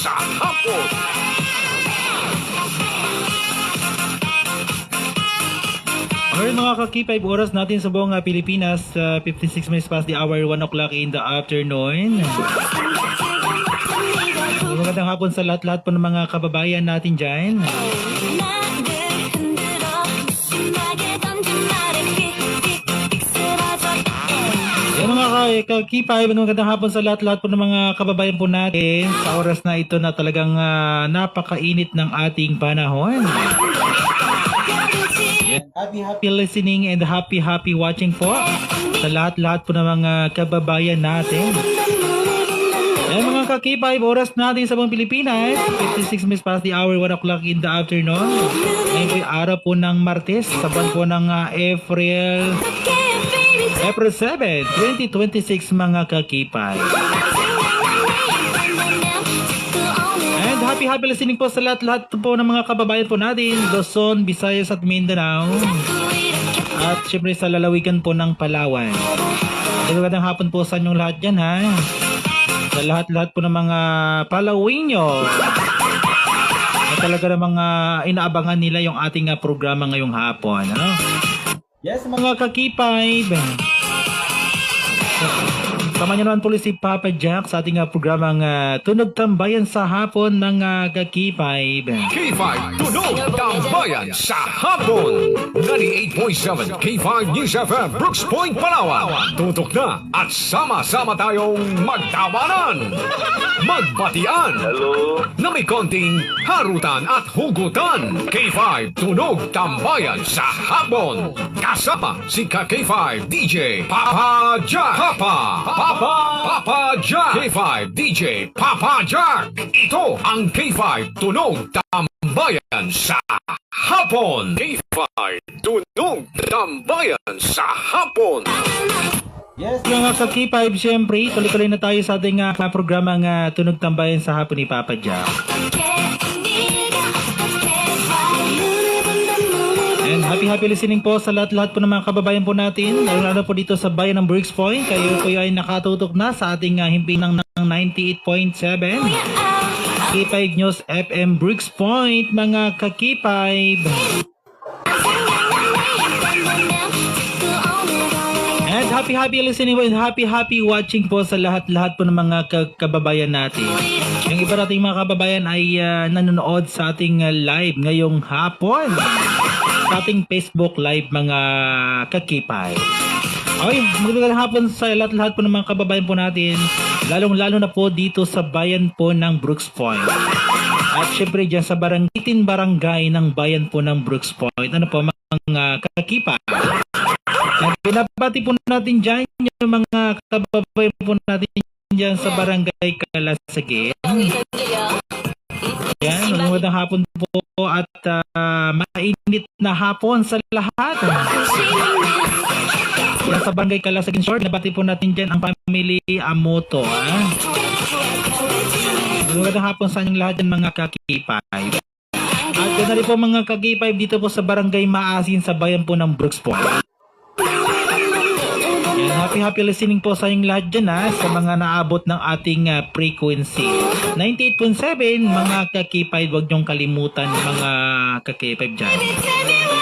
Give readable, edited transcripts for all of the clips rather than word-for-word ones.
sa hapon. Alright mga ka-K5, oras natin sa buong Pilipinas, 56 minutes past the hour, 1 o'clock in the afternoon. Magandang hapon sa lahat-lahat po ng mga kababayan natin dyan. Mga ka-K5, magandang hapon sa lahat-lahat po ng mga kababayan po natin sa oras na ito na talagang napakainit ng ating panahon. Happy listening and happy watching po sa lahat-lahat po ng mga kababayan natin. Ayan mga ka-K5, oras natin sa buong Pilipinas, 56 minutes past the hour, 1 o'clock in the afternoon. Ngayon po araw po ng Martes, sa buwan po ng April 7, 2026 mga ka-K5. And happy listening po sa lahat-lahat po ng mga kababayan po natin, Luzon, Visayas at Mindanao. At syempre sa lalawigan po ng Palawan. Magandang hapon po sa inyong lahat dyan ha. Sa lahat-lahat po ng mga Palawinyo. At talaga ng mga inaabangan nila yung ating programa ngayong hapon. Ano? Yes mga ka-K5. Sama niyo naman po si Papa Jack sa ating programang Tunog Tambayan sa Hapon ng ka-K5. K5 Tunog Tambayan sa hapon. 98.7 K5 News FM Brooks Point, Palawan. Tutok na at sama-sama tayong magtawanan, magbatian, na may konting harutan at hugutan. K5 Tunog Tambayan sa hapon. Kasama si K5 DJ Papa Jack. Papa Jack. K5 DJ Papa Jack. Ito ang K5 Tunog Tambayan sa hapon. K5 Tunog Tambayan sa hapon. Yes, mga ka-K5, syempre, tuloy-tuloy na tayo sa ating programang Tunog Tambayan sa Hapon ni Papa Jack. And happy listening po sa lahat-lahat po ng mga kababayan po natin, lalo po dito sa bayan ng Briggs Point. Kayo po ay nakatutok na sa ating himpinang ng 98.7 K5 News FM Briggs Point, mga ka-K5. And happy listening po and happy watching po sa lahat-lahat po ng mga kababayan natin. Yung iba nating mga kababayan ay nanonood sa ating live ngayong hapon. Sa ating Facebook live mga ka-K5. Okay, magandang hapon sa lahat-lahat po ng mga kababayan po natin. Lalong-lalo na po dito sa bayan po ng Brooks Point. At syempre dyan sa barangay ng bayan po ng Brooks Point. Ano po mga ka-K5? Pinapati po natin dyan yung mga kababayan po natin dyan sa barangay Kalasagin. Yan, magandang hapon po at mainit na hapon sa lahat. Yan sa barangay Kalasagin Short, nabati po natin dyan ang family Amoto. Magandang hapon sa inyong lahat dyan mga ka-K5. At ganda rin po mga ka-K5 dito po sa barangay Maasin sa bayan po ng Brooks Point. Happy listening po sa inyong lahat dyan sa mga naabot ng ating frequency. 98.7 mga ka-K5, huwag niyong kalimutan mga ka-K5 dyan.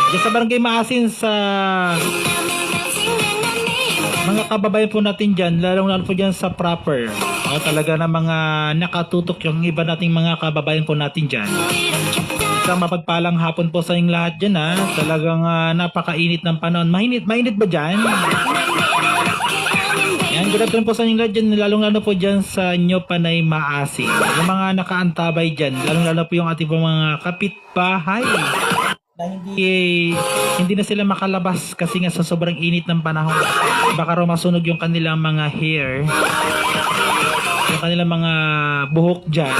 Dyan sa barangay Maasin sa mga kababayan po natin dyan, lalong-lalo po dyan sa proper. Talaga na mga nakatutok yung iba nating mga kababayan po natin dyan. Isang mapagpalang hapon po sa inyong lahat dyan Talagang napakainit ng panahon. Mainit ba dyan? Yan, good afternoon po sa inyong lahat dyan, lalong-lalo po dyan sa Nyo Panay Maasin. Yung mga nakaantabay dyan, lalong-lalo po yung ating mga kapitbahay na hindi na sila makalabas kasi nga sa sobrang init ng panahon. Baka raw masunog yung kanilang mga hair, yung kanilang mga buhok dyan.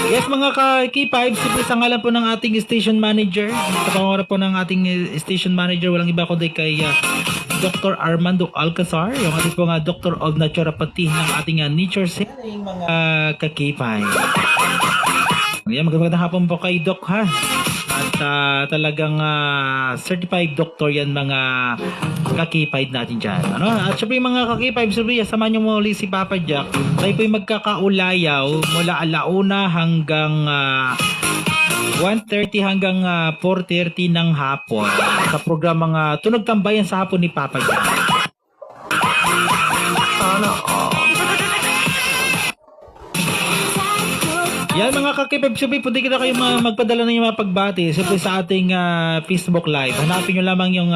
Yes mga ka-K5, simple sa ngalan po ng ating station manager. Sa pangungara po ng ating station manager, walang iba kundi kay Dr. Armando Alcazar, yung ating po Doctor of Naturopathy ng ating nature selling mga ka-K5. Magandang hapon po kay Doc ha. At talagang certified doctor yan mga kakipay natin dyan. Ano? At syempre mga kakipay, syempre samahan nyo muli si Papa Jack. Tayo po'y magkakaulayaw mula alauna hanggang 1:30 hanggang 4:30 ng hapon sa programang Tunog Tambayan sa Hapon ni Papa Jack. Yan mga kakipib, sabi pwede ka na kayo magpadala ng yung mga pagbati sabi sa ating Facebook Live. Hanapin nyo lamang yung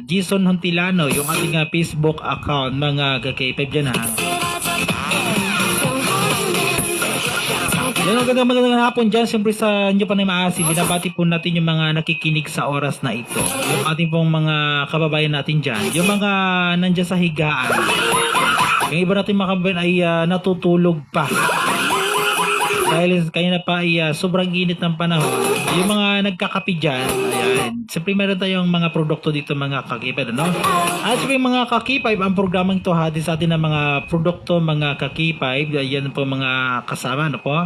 Jason Hontilano, yung ating Facebook account mga kakipib dyan ha. Yan ang magandang hapon dyan. Siyempre sa inyo pa na maasi, binabati po natin yung mga nakikinig sa oras na ito. Yung ating pong mga kababayan natin dyan. Yung mga nandyan sa higaan. Yung iba natin mga kababayan ay natutulog pa. Dahil kanina pa ay sobrang init ng panahon. Yung mga nagkakapi dyan, ayan. Siyempre meron tayong mga produkto dito mga kakipay, ano? At siyempre mga kakipay, ang programang ito hati sa atin ng mga produkto, mga kakipay. Ayan po mga kasama, ano po?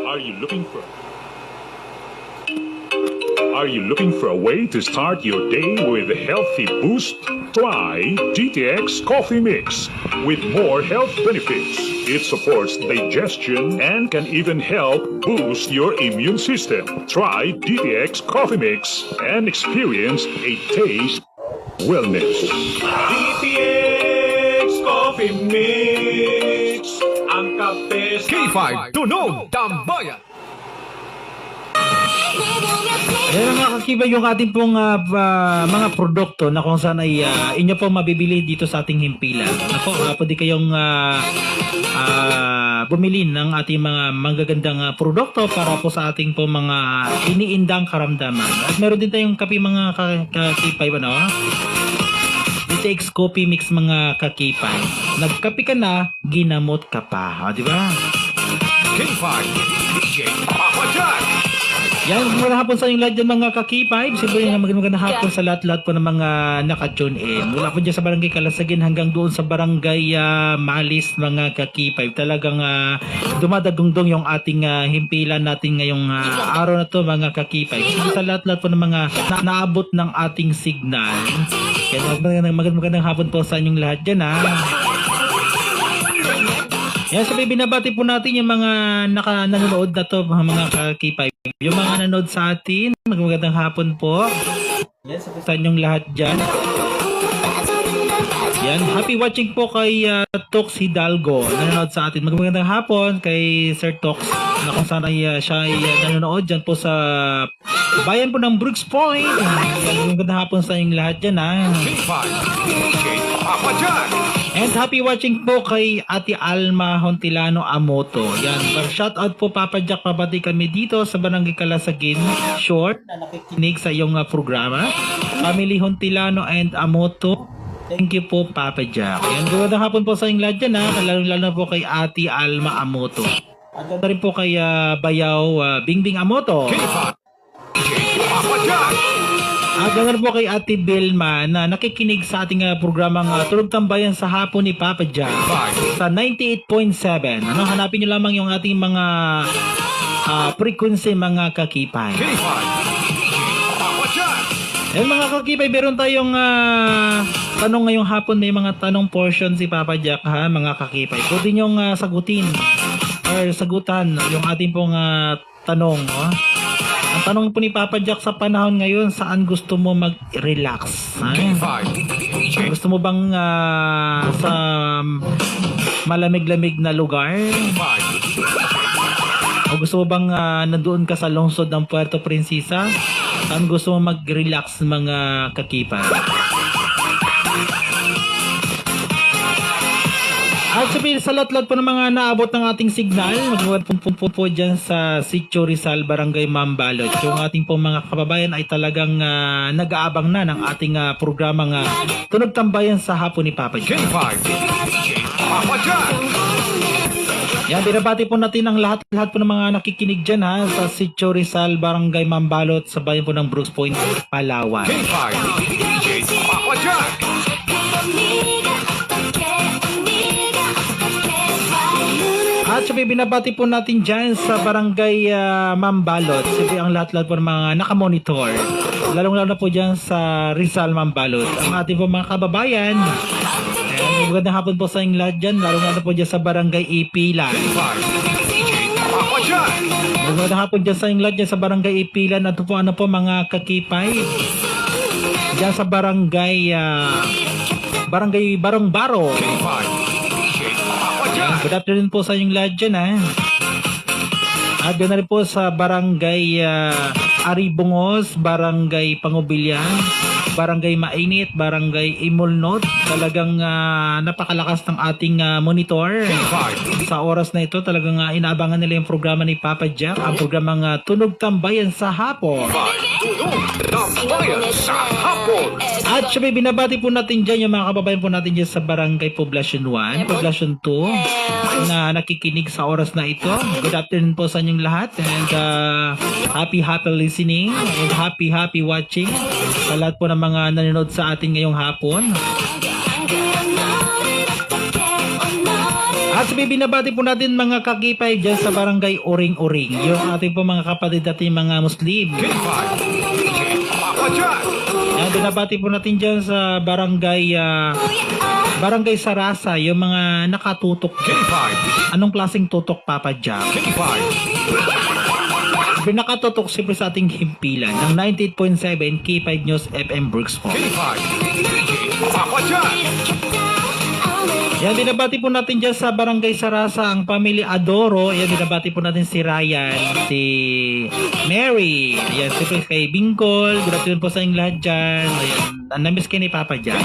Are you looking for a way to start your day with a healthy boost? Try GTX Coffee Mix with more health benefits. It supports digestion and can even help boost your immune system. Try GTX Coffee Mix and experience a taste wellness. DTX Coffee Mix, ang kape sa K5 Tunog Tambayan. Ayan mga kakibay yung ating pong mga produkto na kung saan ay inyo po mabibili dito sa ating himpilan. Ako, pwede kayong bumili ng ating mga magagandang produkto para po sa ating po mga iniindang karamdaman. At meron din tayong kape mga kakipay, ano? DTX Coffee Mix mga kakipay. Nagkape ka na, ginamot ka pa. Di ba? K5 DJ Papa Jack. Yan, magandang hapon sa inyong lahat dyan mga kakipay. Siyempre magandang hapon sa lahat-lahat po ng mga naka-tune in. Mula po dyan sa Barangay Kalasagin hanggang doon sa Barangay Malis mga kakipay. Talagang dumadagundong yung ating himpilan natin ngayong araw na to mga kakipay. Siyempre sa lahat-lahat po ng mga naabot ng ating signal. Yan, magandang hapon po sa inyong lahat dyan ha. Yan, sabi binabati po natin yung mga nanonood na to mga kakipay. Yung mga nanonood sa atin, magandang hapon po. Yan, sabi sa inyong lahat dyan. Yan, happy watching po kay Tox Hidalgo, nanonood sa atin. Magandang hapon kay Sir Tox, na kung saan ay siya ay nanonood dyan po sa bayan po ng Brooks Point. Yan, magandang hapon sa inyong lahat dyan ha. K5 DJ Papa Jack. And happy watching po kay Ate Alma Hontilano Amoto. Yan, shout out po Papa Jack, pabati kami dito sa Barangay Kalasagin Short na nakikinig sa iyong programa. Family Hontilano and Amoto. Thank you po Papa Jack. Yan, gawin hapon po sa inyong lahat dyan ha. Lalo na po kay Ate Alma Amoto. At ganda rin po kay Bayaw Bingbing Amoto. K5 DJ Papa Jack. At ganoon po kay Ate Belma na nakikinig sa ating programang Tunog Tambayan sa Hapon ni Papa Jack sa 98.7. Ano, hanapin niyo lamang yung ating mga frequency mga kakipay. K5 DJ Papa Jack. Eh mga kakipay, meron tayong tanong ngayong hapon, may mga tanong portion si Papa Jack ha, mga kakipay. Pwede niyong sagutin or sagutan yung ating pong tanong. Ang tanong po ni Papa Jack sa panahon ngayon, saan gusto mo mag-relax? K5 DJ. Gusto mo bang sa malamig-lamig na lugar? O gusto mo bang nandoon ka sa lungsod ng Puerto Princesa? Saan gusto mo mag-relax mga kakipan? At sabihin sa lahat-lahat po ng mga naabot ng ating signal, magpumpo po dyan sa Sitio Rizal, Barangay Mambalot. Yung ating po mga kababayan ay talagang nag-aabang na ng ating programang Tunog Tambayan sa Hapon ni Papa Jack. K5 DJ Papa Jack. Yan, binabati po natin ang lahat po ng mga nakikinig dyan ha, sa Sitio Rizal, Barangay Mambalot, sa bayan po ng Brooks Point, Palawan. K5 DJ Papa Jack. At syempre binabati po natin dyan sa barangay Mambalot. Syempre ang lahat-lahat po ng mga nakamonitor. Lalong-lalo na po dyan sa Rizal Mambalot. Ang ating po mga kababayan. Ayan, magandang hapon po sa inyong lahat dyan. Lalong-lalo po dyan sa barangay Ipilan. DJ Papa John. Magandang hapon dyan sa inyong lahat dyan sa barangay Ipilan. At po ano po mga kakipay. Dyan sa barangay barangay Barong-Baro. DJ Papa John. Good afternoon po sa inyong lahat dyan At doon na rin po sa barangay Aribungos, barangay Pangubilyan, barangay Mainit, barangay Imulnot. Talagang napakalakas ng ating monitor. Sa oras na ito talagang inaabangan nila yung programa ni Papa Jack, ang programang Tunog Tambayan sa Hapon. Tambayan sa hapon. At syempre binabati po natin dyan yung mga kababayan po natin dyan sa barangay Poblacion 1, Poblacion 2 na nakikinig sa oras na ito. Good afternoon po sa inyong lahat and happy listening and happy watching sa lahat po ng mga nanonood sa atin ngayong hapon. At sabi binabati po natin mga kakipay dyan sa barangay Uring-Uring, yung ating po mga kapatid natin mga Muslim. DJ Papa John. Yan, binabati po natin dyan sa barangay barangay Sarasa, yung mga nakatutok. Anong klaseng tutok, Papa Jack? Nakatutok siyempre sa ating himpilan ng 98.7 K5 News FM Brooksville. DJ Papa John. Yan, binabati po natin dyan sa barangay Sarasa ang family Adoro. Yan, binabati po natin si Ryan, si Mary. Yan, siyempre kay Bingkol. Good afternoon po sa inyong lahat dyan. Ayan, namiss kayo ni Papa Jack.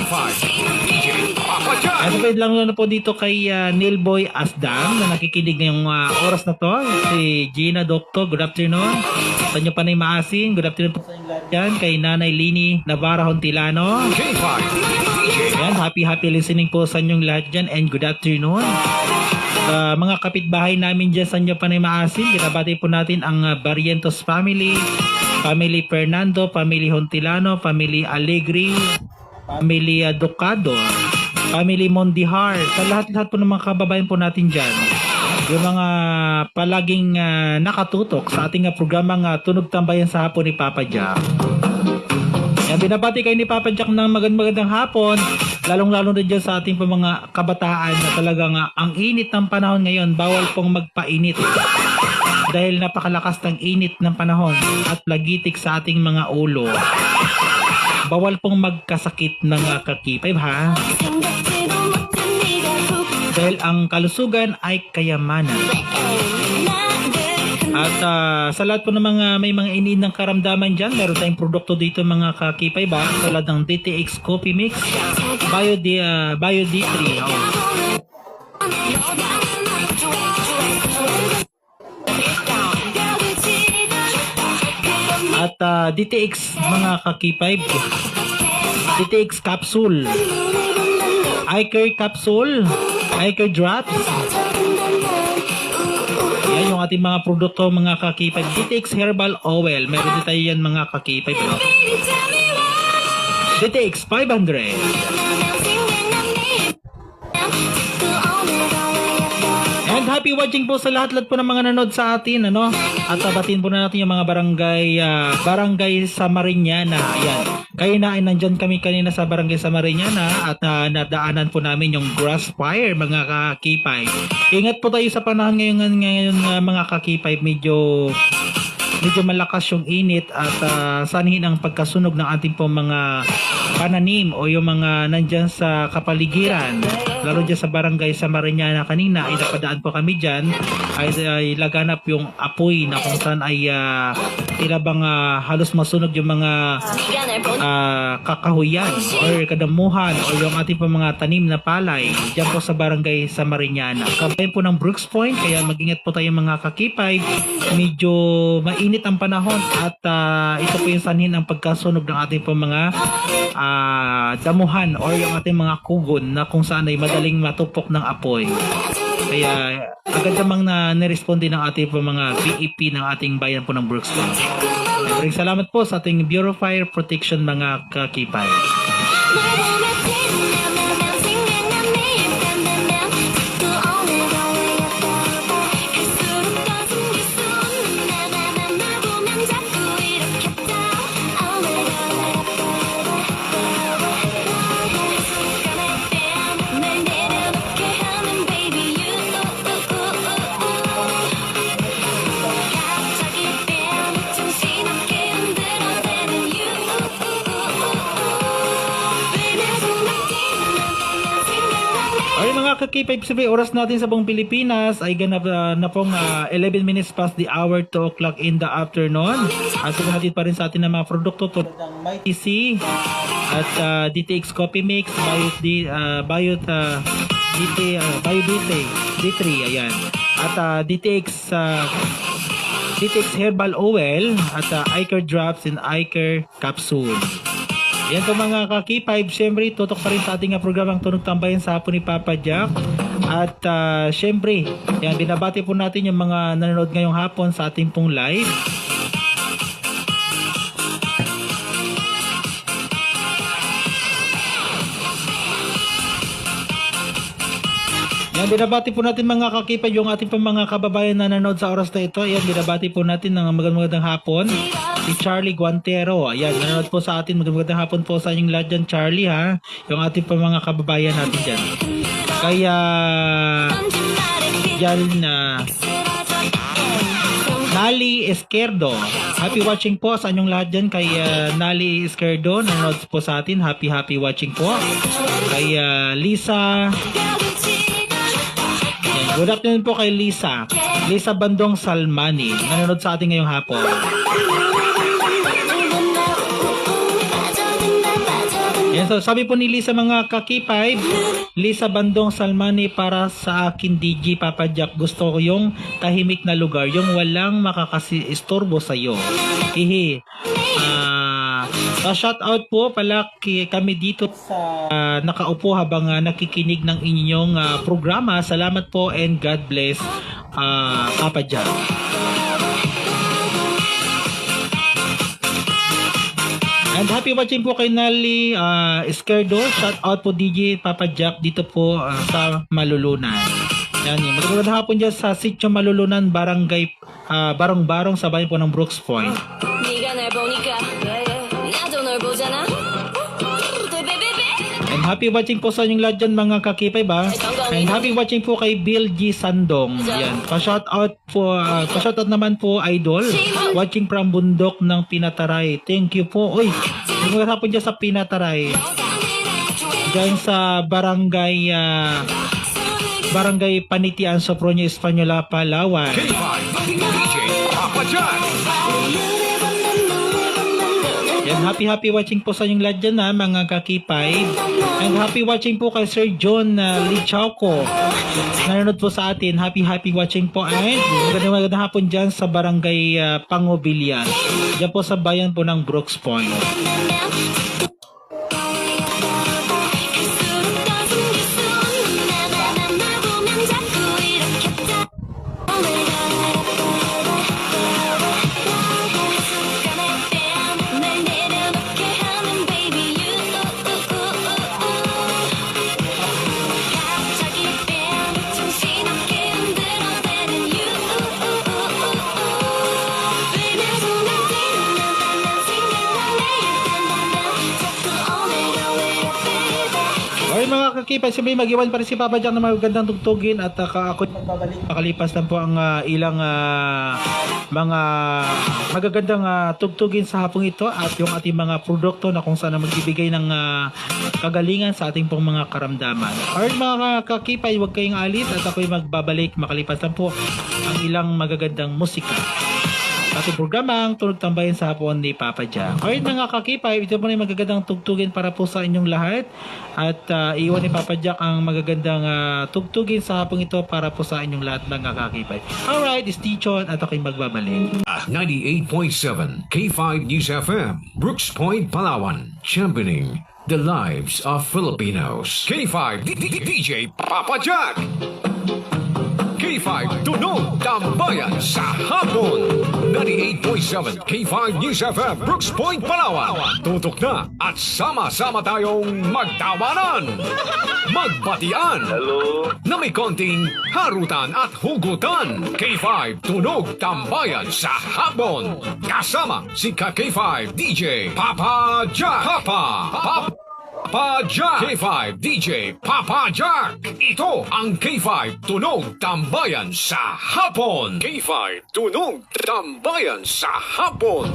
DJ Papa John. At sabay lang na po dito kay Neilboy Asdam na nakikinig ngayong oras na to. Si Gina Doctor, good afternoon. Sa inyo Panay Maasin, good afternoon po sa inyong lahat dyan. Kay Nanay Lini Navarra Hontilano. Yan, happy listening po sa inyong lahat dyan and good afternoon. Mga kapitbahay namin dyan sa inyo Panay Maasin, binabati po natin ang Barrientos family, family Fernando, family Hontilano, family Alegre, family Ducado, family Mondihar, sa lahat-lahat po ng mga kababayan po natin dyan. Yung mga palaging nakatutok sa ating programang Tunog Tambayan sa Hapon ni Papa Jack. Yan, binabati kayo ni Papa Jack ng magandang hapon, lalong-lalo na dyan sa ating mga kabataan na talagang ang init ng panahon ngayon, bawal pong magpainit. Dahil napakalakas ng init ng panahon at lagitik sa ating mga ulo. Bawal pong magkasakit ng kakipay ha. Dahil ang kalusugan ay kayamanan. At sa lahat po ng mga may mga iniid ng karamdaman dyan, meron tayong produkto dito mga kakipay ba? Tulad ng DTX Coffee Mix, Bio D3. At DTX mga kakipay, DTX Capsule, iCare Capsule, iCare Drops. Yan yung ating mga produkto mga kakipay. DTX Herbal Oil, meron din tayo yan mga kakipay. DTX 500. And happy watching po sa lahat-lahat po ng mga nanood sa atin, ano? At batiin po na natin yung mga barangay Samariñana. Ayan. Kaya na ay nandyan kami kanina sa barangay Samariñana at nadaanan po namin yung grass fire mga kakipay. Ingat po tayo sa panahon ngayon mga kakipay. Medyo malakas yung init at sanhin ang pagkasunog ng ating po mga pananim o yung mga nandyan sa kapaligiran, lalo dyan sa barangay Samariñana. Kanina ay napadaan po kami dyan, ay laganap yung apoy na kung saan ay tila bang halos masunog yung mga kakahuyan or kadamuhan o yung ating po mga tanim na palay dyan po sa barangay Samariñana. Kabayan po ng Brooks Point, kaya mag-ingat po tayo mga kakipay. Medyo mainit ang panahon at ito po yung sanhin ang pagkasunog ng ating po mga damuhan or yung ating mga kugon na kung saan ay madaling matupok ng apoy. Kaya agad namang niresponde ng ating po mga BEP ng ating bayan po ng Brooks Point. Maraming salamat po sa ating Bureau of Fire Protection mga kakipay. mga ka-K5, siyempre oras natin sa buong Pilipinas ay ganap na pong 11 minutes past the hour, 2 o'clock in the afternoon. At sumunod pa rin sa atin ng mga produkto tulad ng Mighty C at DTX Coffee Mix, D3, ayan. At DTX Herbal Oil at Iker Drops and Iker Capsule. Yan po mga ka-K5, syempre tutok pa rin sa ating programang Tunog Tambayan sa hapon ni Papa Jack. At syempre, yan, binabati po natin yung mga nanonood ngayong hapon sa ating pong live. Yan, binabati po natin mga ka-K5 yung ating pong mga kababayan na nanonood sa oras na ito. Yan, binabati po natin ng magandang hapon. Si Charlie Guantero. Ayan, nanonood po sa atin. Magandang hapon po sa inyong lahat dyan, Charlie, ha? Yung ating pong mga kababayan natin dyan. Kaya dyan Nali Esquerdo. Happy watching po sa inyong lahat dyan. Kay Nali Esquerdo, nanonood po sa atin. Happy watching po. Kay Lisa. Ayan, good afternoon po kay Lisa. Lisa Bandong Salmani. Nanonood sa atin ngayong hapon. Yan, so sabi po ni Lisa mga ka-K5, Lisa Bandong Salmani, para sa akin DJ Papa Jack, gusto ko yung tahimik na lugar, yung walang makakasi-istorbo sa'yo. Hihi. Shout out po pala kami dito sa nakaupo habang nakikinig ng inyong programa. Salamat po and God bless Papa Jack. And happy watching po kay Nali Esquerdo. Shout out po DJ Papa Jack dito po sa Malulunan. Yan yun. Magandang hapon dyan sa Sitio Malulunan, Barangay Barong-Barong sa bayan po ng Brooks Point. And happy watching po sa inyong lahat dyan mga ka-K5 ba? And happy watching po kay Bill G. Sandong. Yan. Pa-shout out naman po idol. Watching from bundok ng Pinataray. Thank you po. Uy, magandang hapon dyan sa Pinataray. Dyan sa Barangay Panitian, Soproño, Española, Palawan. K5, DJ Papa Jack. Yan, happy watching po sa inyong lahat dyan ha, mga ka-K5. And happy watching po kay Sir John Lichauco. Nanonood po sa atin. Happy watching po. And magandang hapon dyan sa Barangay Pangobilian. Dyan po sa bayan po ng Brooks Point. K5, sabi mag-iwan pa rin si Papa Jack na magandang tugtugin at ako magbabalik makalipas lang po ang ilang mga magagandang tugtugin sa hapong ito at yung ating mga produkto na kung saan magbibigay ng kagalingan sa ating pong mga karamdaman. Alright mga ka-K5, huwag kayong alis at ako'y magbabalik makalipas lang po ang ilang magagandang musika. Ating programang Tunog Tambayan sa hapon ni Papa Jack. Alright mga ka-K5, ito po na yung magagandang tugtugin para po sa inyong lahat. At iwan ni Papa Jack ang magagandang tugtugin sa hapong ito para po sa inyong lahat mga ka-K5. Alright, stay tuned at ako'y magbabalik. 98.7 K5 News FM, Brooks Point, Palawan, championing the lives of Filipinos. K5 DJ Papa Jack. K5 Tunog Tambayan sa hapon. 98.7 K5 News FM, Brooks Point, Palawan. Tutok na at sama-sama tayong magtawanan, magbatian, na may konting harutan at hugutan. K5 Tunog Tambayan sa hapon. Kasama si K5 DJ Papa Jack. Papa Jack. K5 DJ Papa Jack. Ito ang K5 Tunog Tambayan sa hapon. K5 Tunog Tambayan sa hapon.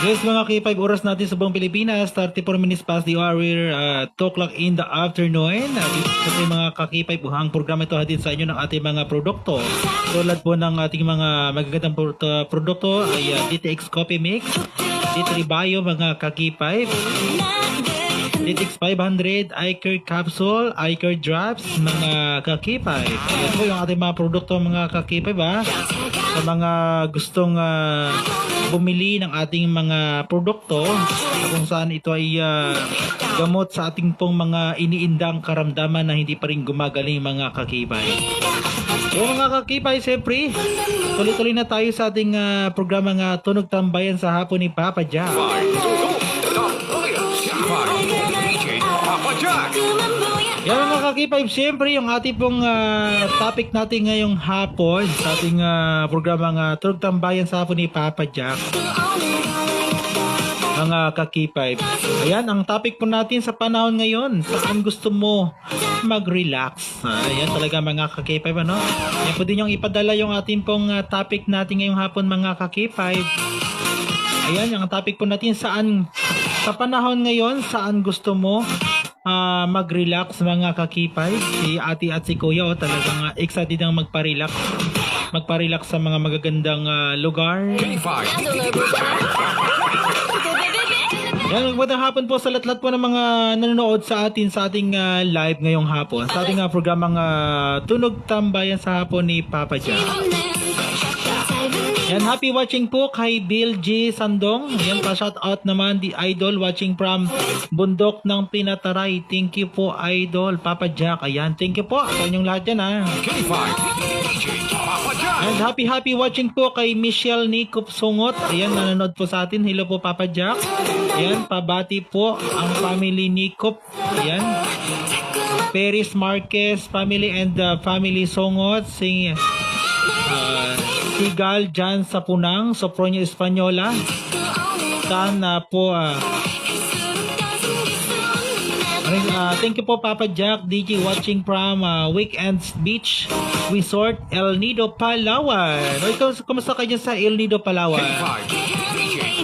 Yes, mga K5 oras natin sa buong Pilipinas, 34 minutes past the hour, 2 o'clock in the afternoon. Kasi mga K5, ang programa ito hatid sa inyo ng ating mga produkto. Tulad po ng ating mga magagandang produkto ay DTX Coffee Mix, D3 Bio mga K5, DTX 500, iCare Capsule, iCare Drops, mga K5. Yan po yung ating mga produkto mga K5 sa mga gustong bumili ng ating mga produkto kung saan ito ay gamot sa ating pong mga iniindang karamdaman na hindi pa rin gumagaling mga K5. So mga K5, siyempre tuloy-tuloy na tayo sa ating programa nga Tunog Tambayan sa Hapon ni Papa Jack. DJ Papa Jack. Yan mga K5, siyempre yung ating pong topic natin ngayong hapon sa ating programa nga Tunog Tambayan sa Hapon ni Papa Jack. Mga K5, ayan ang topic po natin sa panahon ngayon, saan gusto mo mag-relax. Ayan talaga mga K5, ano? Yan po din yung ipadala yung ating pong topic natin ngayong hapon mga K5. Ayan yung topic po natin, saan sa panahon ngayon, saan gusto mo mag-relax mga K5. Si ate at si kuya talagang excited ang magpa-relax sa mga magagandang lugar. K5. Yan, magandang hapon po sa lahat po ng mga nanonood sa ating live ngayong hapon. Sa ating programang Tunog Tambayan sa Hapon ni Papa Jack. Yan, happy watching po kay Bill G. Sandong. Yan pa, shout out naman the idol watching from Bundok ng Pinataray. Thank you po idol Papa Jack. Ayan, thank you po sa inyong lahat yan K5. DJ Papa Jack. And happy watching po kay Michelle Nicop Sungot. Ayan, nanonood po sa atin. Hello po Papa Jack. Ayan, pabati po ang family Nicop. Ayan, Peris Marquez family and family Sungot. Sigal Jan Sapunang, Sopronio Espanyola. Sana po thank you po Papa Jack. DJ watching from Weekends Beach Resort, El Nido, Palawan. Ikaw, kumusta kayo sa El Nido, Palawan?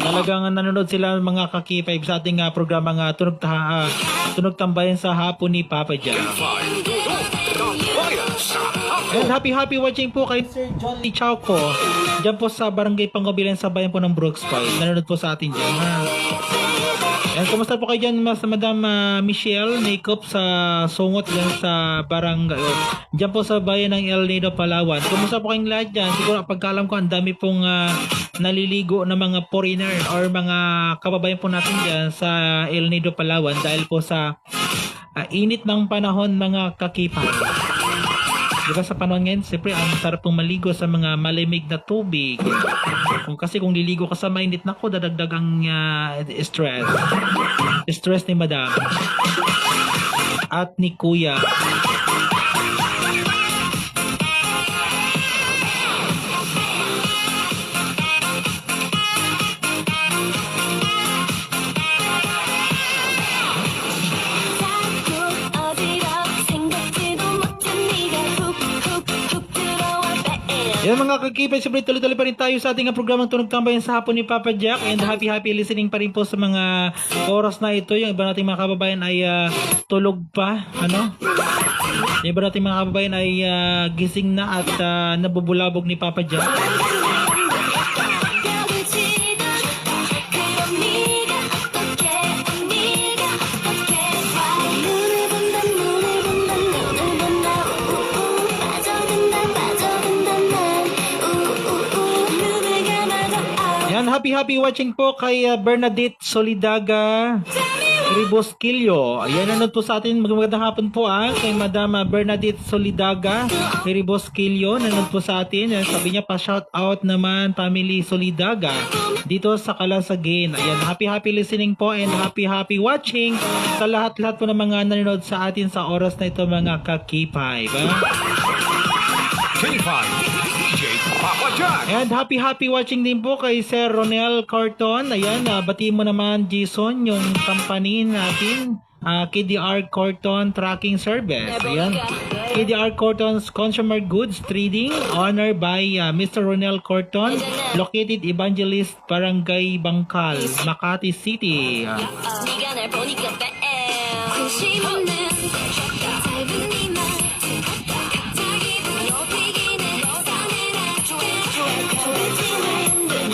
Talagang nanonood sila mga K5 sa ating programa nga Tunog Tambayan sa Hapon ni Papa Jack. And happy watching po kay Sir Johnny Chauco. Diyan po sa Barangay Pangabilan sa bayan po ng Brooks Point. Nanonood po sa atin dyan. And kumusta po kayo dyan sa Madam Michelle Nicop sa Sungot dyan sa Barangay. Diyan po sa bayan ng El Nido, Palawan. Kumusta po kayong lahat dyan? Siguro pagkalam ko ang dami pong naliligo na mga foreigner or mga kababayan po natin dyan sa El Nido, Palawan dahil po sa init ng panahon mga K5. Diba sa panahon ngayon, siyempre ang sarap pong maligo sa mga malamig na tubig. Kung liligo ka sa mainit, nako, dadagdag ang stress ni Madam at ni Kuya. Yan mga K5, siyempre tuloy-tuloy pa rin tayo sa ating programang Tunog Tambayan sa Hapon ni Papa Jack, and happy listening pa rin po sa mga oras na ito. Yung iba nating mga kababayan ay tulog pa, yung iba nating mga kababayan ay gising na at nabubulabog ni Papa Jack. Happy watching po kay Bernadette Solidaga Ribosquillo. Ayan, nanood po sa atin. Magandang hapon po kay Madam Bernadette Solidaga Ribosquillo. Nanood po sa atin. Sabi niya pa shout out naman family Solidaga dito sa Kalasagin. Ayan, happy listening po and happy watching sa lahat-lahat po ng mga nanonood sa atin sa oras na ito mga K5. K5. DJ Papa Jack. And happy watching din po kay Sir Ronel Corton. Ayan, bati mo naman Jason yung company natin, KDR Corton Tracking Service. Ayan. KDR Corton's Consumer Goods Trading, honored by Mr. Ronel Corton, located Evangelist Barangay Bangkal, Makati City. 네가 날 보니까 뺨 관심 없는 짧은 네말 갑자기 높이기는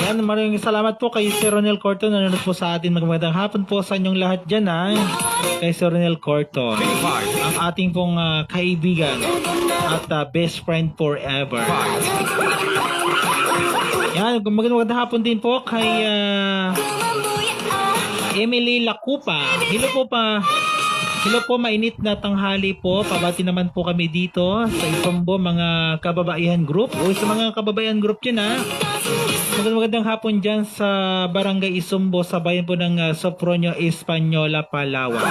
Yan, maraming salamat po kay Sir Ronel Corton. Nanonood po sa atin. Magandang hapon po sa inyong lahat dyan, ha. Kay Sir Ronel Corton. K5. Ang ating pong kaibigan at best friend forever. 5. Yan, magandang hapon din po kay Emily Lacupa. Hello po, mainit na tanghali po. Pabati naman po kami dito sa Isombo, mga kababaihan group. O sa mga kababaihan group dyan, ha. Magandang hapon dyan sa Barangay Isombo, sa bayan po ng Sopronio, Española, Palawan.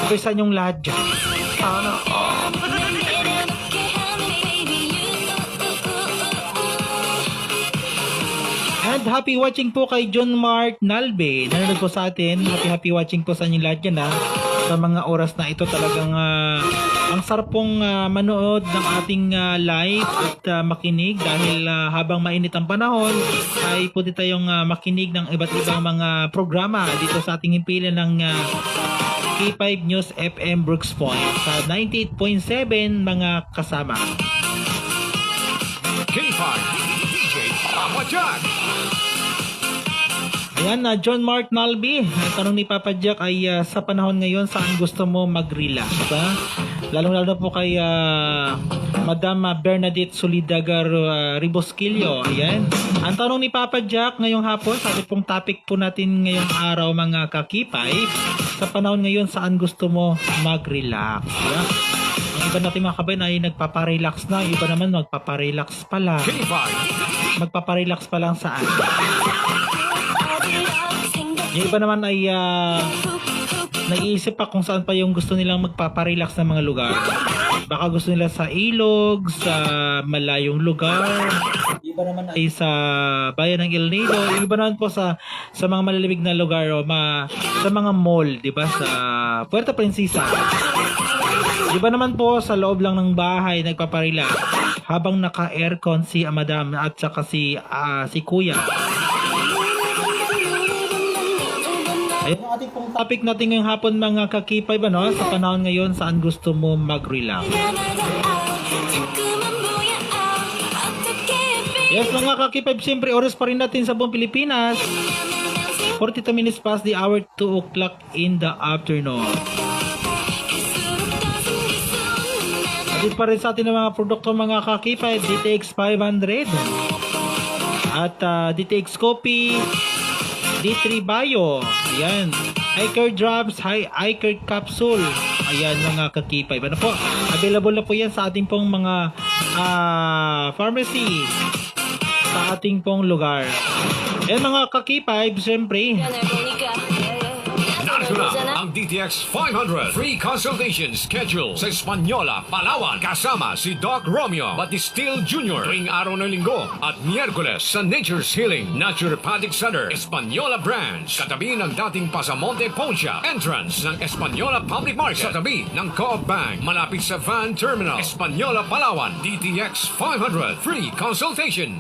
Ito sa inyong lahat dyan. And happy watching po kay John Mark Nalbe. Nanonood po sa atin. Happy watching po sa inyong lahat dyan, ha. Sa mga oras na ito talagang ang sarap pong manood ng ating live at makinig dahil habang mainit ang panahon ay pwede tayong makinig ng iba't ibang mga programa dito sa ating himpilan ng K5 News FM Brooks Point sa 98.7 mga kasama. K5. DJ Papa Jack. Ayan na, John Mark Nalby. Ang tanong ni Papa Jack ay sa panahon ngayon, saan gusto mo mag-relax? Lalong-lalo po kay Madam Bernadette Solidagar Ribosquillo. Ayan. Ang tanong ni Papa Jack ngayong hapon, sa ating pong topic po natin ngayong araw, mga kakipay, sa panahon ngayon, saan gusto mo mag-relax? Ayan. Ang iba natin mga kabayan ay nagpaparelax na, yung iba naman magpaparelax pa lang. K5. Magpaparelax pa lang saan? Yung iba naman ay nag-iisip pa kung saan pa yung gusto nilang magpaparelax ng mga lugar. Baka gusto nila sa ilog, sa malayong lugar. Yung iba naman ay sa bayan ng El Nido. Yung iba naman po sa mga malalimig na lugar o sa mga mall, di ba? Sa Puerto Princesa. Yung iba naman po sa loob lang ng bahay nagpaparelax habang naka-aircon si Madam at saka si Kuya. Ayun ang ating pong topic natin ngayong hapon, mga kakipay, ano? Sa panahon ngayon, saan gusto mo mag-relax? Yes, mga kakipay, siyempre oras pa rin natin sa buong Pilipinas. 42 minutes past the hour, 2 o'clock in the afternoon. At pa rin sa atin ng mga produkto, mga kakipay, DTX 500 at DTX Coffee, D3 Bio, ayan, iCare Drops, iCare Capsule, ayan mga kakipay. Ano po, available na po yan sa ating pong mga pharmacy sa ating pong lugar. Ayan mga kakipay, siyempre Narito na ang DTX 500 free consultation schedule sa Española, Palawan, kasama si Doc Romeo Batistil Jr. tuwing araw ng Linggo at Miyerkules sa Nature's Healing Naturopathic Center, Española Branch, katabi ng dating Pasamonte Poncha, entrance ng Española Public Market, sa tabi ng Co-op Bank, malapit sa Van Terminal, Española, Palawan. DTX 500 free consultation.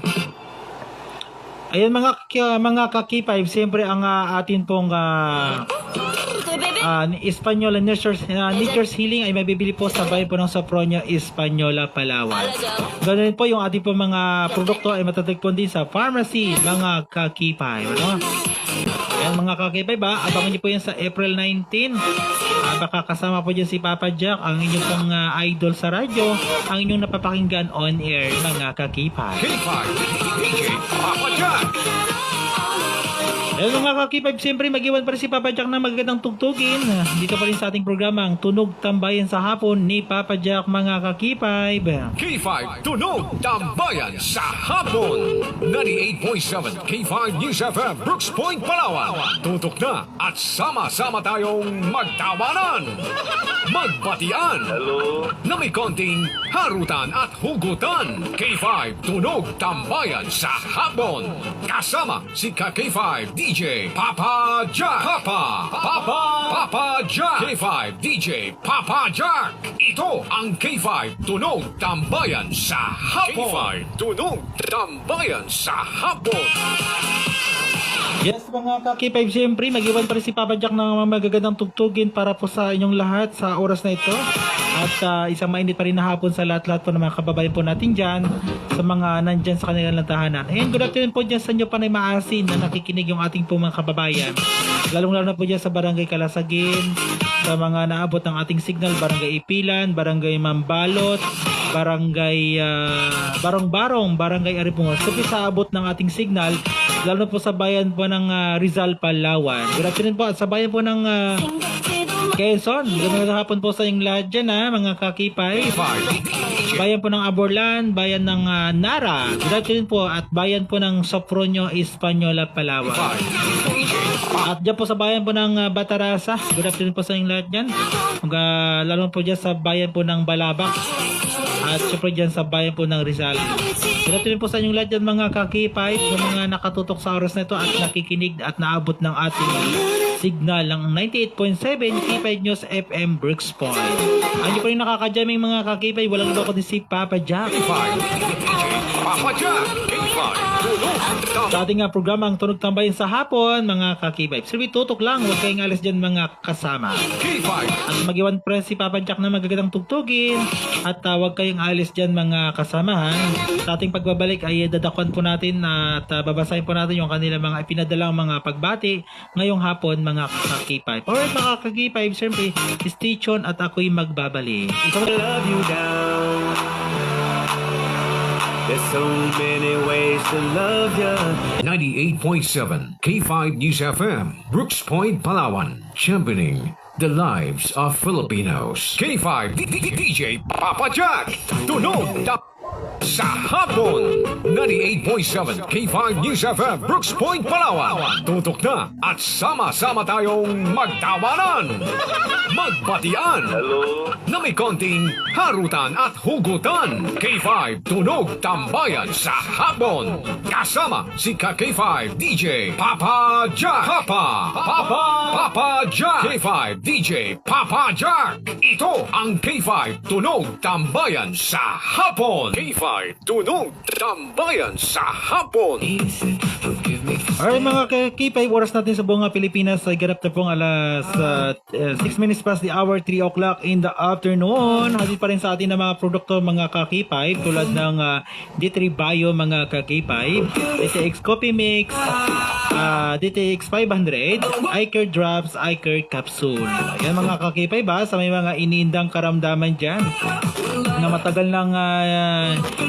Ayan mga kakipay, siyempre ang atin pong Española Nature's Healing ay mabibili po sa bayan po ng Sopronio, Española, Palawan. Ganoon po yung ating pong mga produkto ay matatagpuan din sa pharmacy, mga kakipay. Ano? Ayan mga kakipay ba, abangan niyo po yan sa April 19. Baka kasama po dyan si Papa Jack, ang inyong pong idol sa radyo, ang inyong napapakinggan on air, mga kakipay. K5. DJ Papa Jack. Ayan mga kakipay, siyempre mag-iwan pa rin si Papa Jack na magagandang tugtugin. Dito pa rin sa ating programa, ang Tunog Tambayan sa Hapon ni Papa Jack, mga kakipay. K5 Tunog Tambayan sa Hapon. 98.7 K5 News FM Brooks Point, Palawan. Tutok na at sama-sama tayong magtawanan, magbatian, na may konting harutan at hugutan. K5 Tunog Tambayan sa Hapon. Kasama si K5 DJ DJ Papa Jack. Papa Jack. K5 DJ Papa Jack. Ito ang K5 Tunog Tambayan sa Hapon. K5 Tunog Tambayan sa Hapon. Yes mga Kaki5, siyempre mag-iwan pa rin si Papa Jack ng mga magagandang tugtugin para po sa inyong lahat sa oras na ito. At isang mainit pa rin na hapon sa lahat-lahat po ng mga kababayan po natin dyan, sa mga nandyan sa kanilang tahanan. And good afternoon po dyan sa inyo Panay Maasin na nakikinig yung ating po mga kababayan. Lalong-lalo na po dyan sa Barangay Kalasagin, sa mga naabot ng ating signal, Barangay Ipilan, Barangay Mambalot, Barangay Barong-Barong, Barangay Aripungos. So sa abot ng ating signal, lalo po sa bayan po ng Rizal, Palawan. Good afternoon po at sa bayan po ng Quezon. Gandang hapon po sa inyong lahat dyan mga Kaki5. Bayan po ng Aborlan, bayan ng Nara. Good afternoon po at bayan po ng Sopronio, Española, Palawan. At dyan po sa bayan po ng Batarasa. Good afternoon po sa inyong lahat dyan. Lalo po dyan sa bayan po ng Balabac. At syempre dyan sa bayan po ng Rizal. Good afternoon po sa inyong lahat dyan mga Kaki5, sa mga nakatutok sa oras na ito at nakikinig at naabot ng ating signal ng 98.7 K5 News FM Brooks Point. Ano po rin nakakadyaming mga Kaki5, walang iba kundi si Papa Jack. Papa Jack. K5 Tunog Sa ating programang Tunog Tambayan sa Hapon, mga Kaki5. Sirbi tutok lang, huwag kayong alis dyan mga kasama. K5 At mag-iwan pa rin si Papa Jack na magagandang tugtugin. At huwag kayong alis dyan mga kasamahan. Sa ating pagbabalik ay dadakwan po natin at babasahin po natin yung kanilang mga ipinadalang mga pagbati ngayong hapon mga Kaki5. Alright mga Kaki5, siyempre stay tuned at ako'y magbabalik. Love you down. There's so many ways to love you. 98.7 K5 News FM, Brooks Point, Palawan, championing the lives of Filipinos. K5 DJ Papa Jack. Tunog sa hapon. 98.7 K5 News FM, Brooks Point, Palawan. Tutok na at sama-sama tayong magtawanan, magbatian, na may konting harutan at hugutan. K5 Tunog Tambayan sa hapon. Kasama si K5 DJ Papa Jack. Papa Jack. K5 DJ Papa Jack. Ito ang K5 Tunog Tambayan sa hapon. K5 Tunog Tambayan sa hapon. Alright mga Kaki5, oras natin sa buong Pilipinas ay ganap na pong alas 6 minutes past the hour, 3 o'clock in the afternoon. Hatid pa rin sa atin ng mga produkto mga Kaki5 tulad ng D3 Bio mga Kaki5, DTX Coffee Mix, DTX 500, iCare Drops, iCare Capsule. Ayan mga Kaki5 sa may mga iniindang karamdaman dyan na matagal nang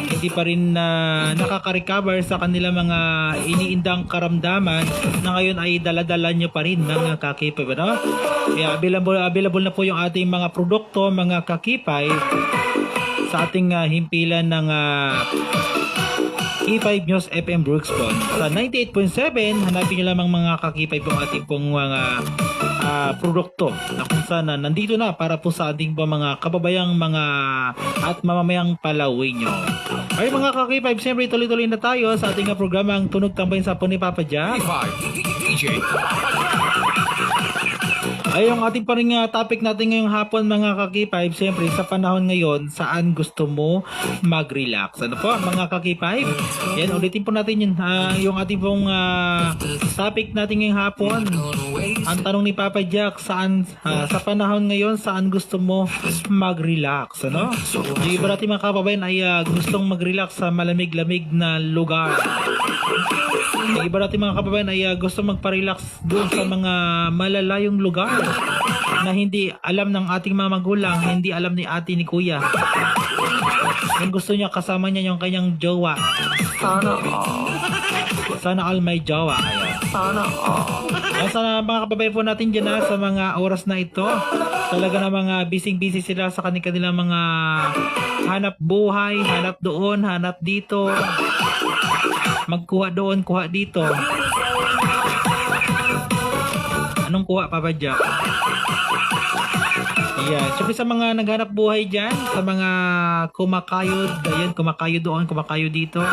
hindi pa rin nakaka-recover sa kanila mga iniindang karamdaman na ngayon ay daladala nyo pa rin mga Kaki5, no? Kaya available na po yung ating mga produkto mga Kaki5 sa ating himpilan ng K5 News FM Brooks Point. Sa 98.7, hanapin nyo lamang mga Kaki5 yung ating pong mga produkto na kung saan nandito na para po sa ating po mga kababayang mga at mamamayang Palawin nyo. Ay mga Kaki5, siyempre tuloy-tuloy na tayo sa ating programang Tunog Tambayan sa Hapon ni Papa Jack. K5 DJ Ay yung ating pa rin topic natin ngayong hapon mga Kaki5, siyempre sa panahon ngayon, saan gusto mo mag-relax? Ano po mga Kaki5? Yan, ulitin po natin yun. Yung ating pong topic natin ngayong hapon. Ang tanong ni Papa Jack, saan sa panahon ngayon, saan gusto mo mag-relax? Ano? Yung iba natin mga kababayan ay gustong mag-relax sa malamig-lamig na lugar. Yung iba natin mga kababayan ay gusto magpa-relax doon sa mga malalayong lugar na hindi alam ng ating mga magulang, hindi alam ni ate ni kuya. Yung gusto niya kasama niya yung kanyang jowa. Sana all may jowa. Ayan. Sana mga kababayan po natin dyan sa mga oras na ito, talaga na mga busy sila sa kanilang mga hanap buhay, hanap doon, hanap dito, magkuha doon, kuha dito. Anong kuha, Papa Jack? Yan. Siyempre sa mga naghanap buhay dyan, sa mga kumakayod, ayan, kumakayo doon, kumakayo dito.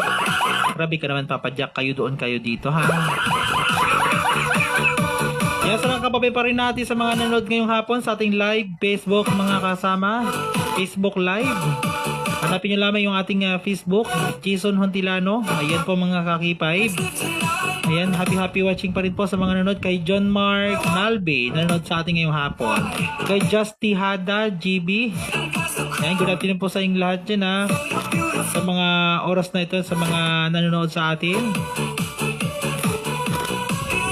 Grabe ka naman, Papa Jack, kayo doon, kayo dito, ha? Yan, sa mga kababay pa rin natin sa mga nanonood ngayong hapon sa ating live Facebook mga kasama. Facebook Live. Hanapin nyo lamang yung ating Facebook, Jason Hontilano. Ayan po mga kaki-5. Ayan, happy watching pa rin po sa mga nanonood. Kay John Mark Nalbe, nanonood sa ating ngayong hapon. Kay Justy Hada, GB. Ayan, good afternoon po sa inyong lahat dyan ha. Sa mga oras na ito, sa mga nanonood sa atin.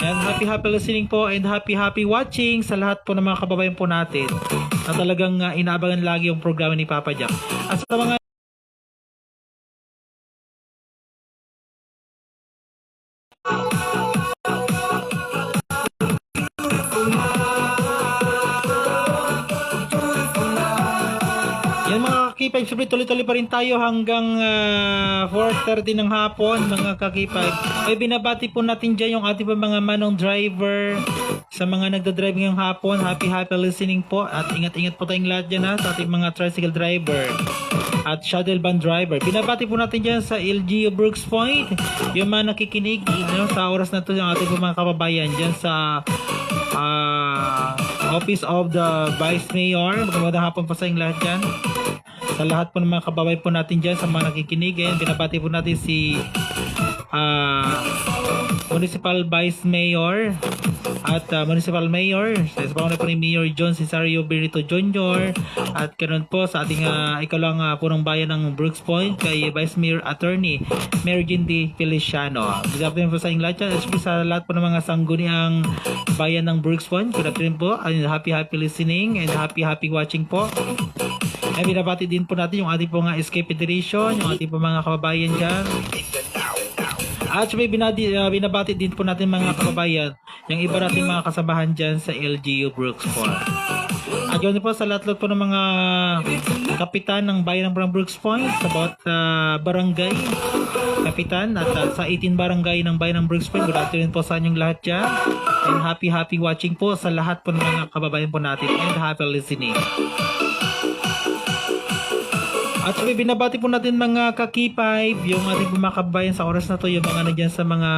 And happy listening po and happy watching sa lahat po ng mga kababayan po natin na talagang inaabangan lagi yung programa ni Papa Jack. At sa mga yan mga kakipay, siyempre tuloy-tuloy pa rin tayo hanggang 4:30 ng hapon mga kakipay. Ay binabati po natin dyan yung ating mga manong driver sa mga nagdadrive ngayong hapon. Happy listening po at ingat-ingat po tayong lahat dyan ha, sa ating mga tricycle driver at shuttle van driver. Binabati po natin dyan sa LGU Brooks Point yung mga nakikinig sa oras na to yung ating mga kababayan dyan sa Office of the Vice Mayor. Magandang hapon po sa inyong lahat dyan. Sa lahat po ng mga kababayan po natin dyan sa mga nakikinig. Binabati po natin si Municipal Vice Mayor at Municipal Mayor. Sa panguna po ni Mayor John Cesario Benito Jr. At karon po sa ating ikalang punong bayan ng Brooks Point kay Vice Mayor Attorney Mayor Jindy Feliciano. Good afternoon po sa inyong lahat dyan. At sa lahat po ng mga sangguniang bayan ng Brooks Point. Good afternoon po and happy listening and happy watching po. Ay binabati din po natin yung ating po nga Escape Federation, yung ating po mga kababayan dyan. At may binabati din po natin mga kababayan, yung iba natin mga kasabahan dyan sa LGU Brooks Point. At yun po sa lahat po ng mga kapitan ng bayan ng Brooks Point, sa bawat barangay, kapitan, at sa 18 barangay ng bayan ng Brooks Point. Good afternoon po sa inyong lahat dyan. And happy watching po sa lahat po ng mga kababayan po natin and happy listening. At may binabati po natin mga kaki-5, yung ating mga kababayan sa oras na to, yung mga nandyan sa mga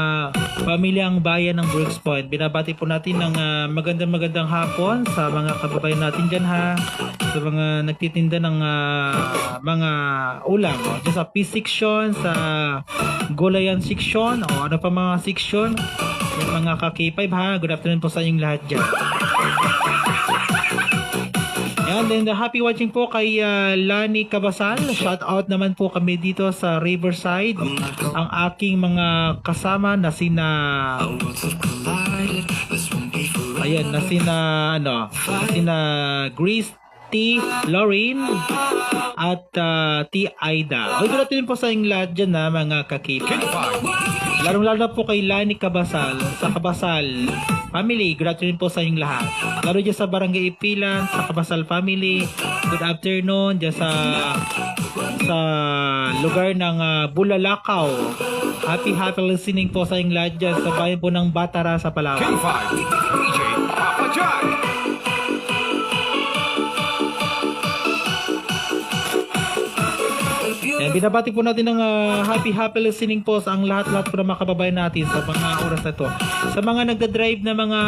pamilyang bayan ng Brooks Point. Binabati po natin ng magandang hapon sa mga kababayan natin dyan ha, sa mga nagtitinda ng mga ulam, dyan sa Peace section, sa Gulayan section, o ano pa mga section, yung mga kaki-5 ha. Good afternoon po sa inyong lahat dyan. And then happy watching po kay Lani Cabasal. Shout out naman po kami dito sa Riverside. Ang aking mga kasama na sina sina Grace T. Lauren at T. Aida. Good afternoon po sa inyong lahat dyan na mga kakipay. Lalo na po kay Lani Cabasal sa Cabasal family. Good afternoon po sa inyong lahat. Lalo dyan sa Barangay Ipilan, sa Cabasal family. Good afternoon dyan sa lugar ng Bulalakaw. Happy listening po sa inyong lahat dyan sa bayan po ng Batara sa Palawan. K5 DJ Papa Jack. And binabati po natin ng happy listening po sa ang lahat-lahat po ng mga kababayan natin sa mga oras na to. Sa mga nagda-drive na mga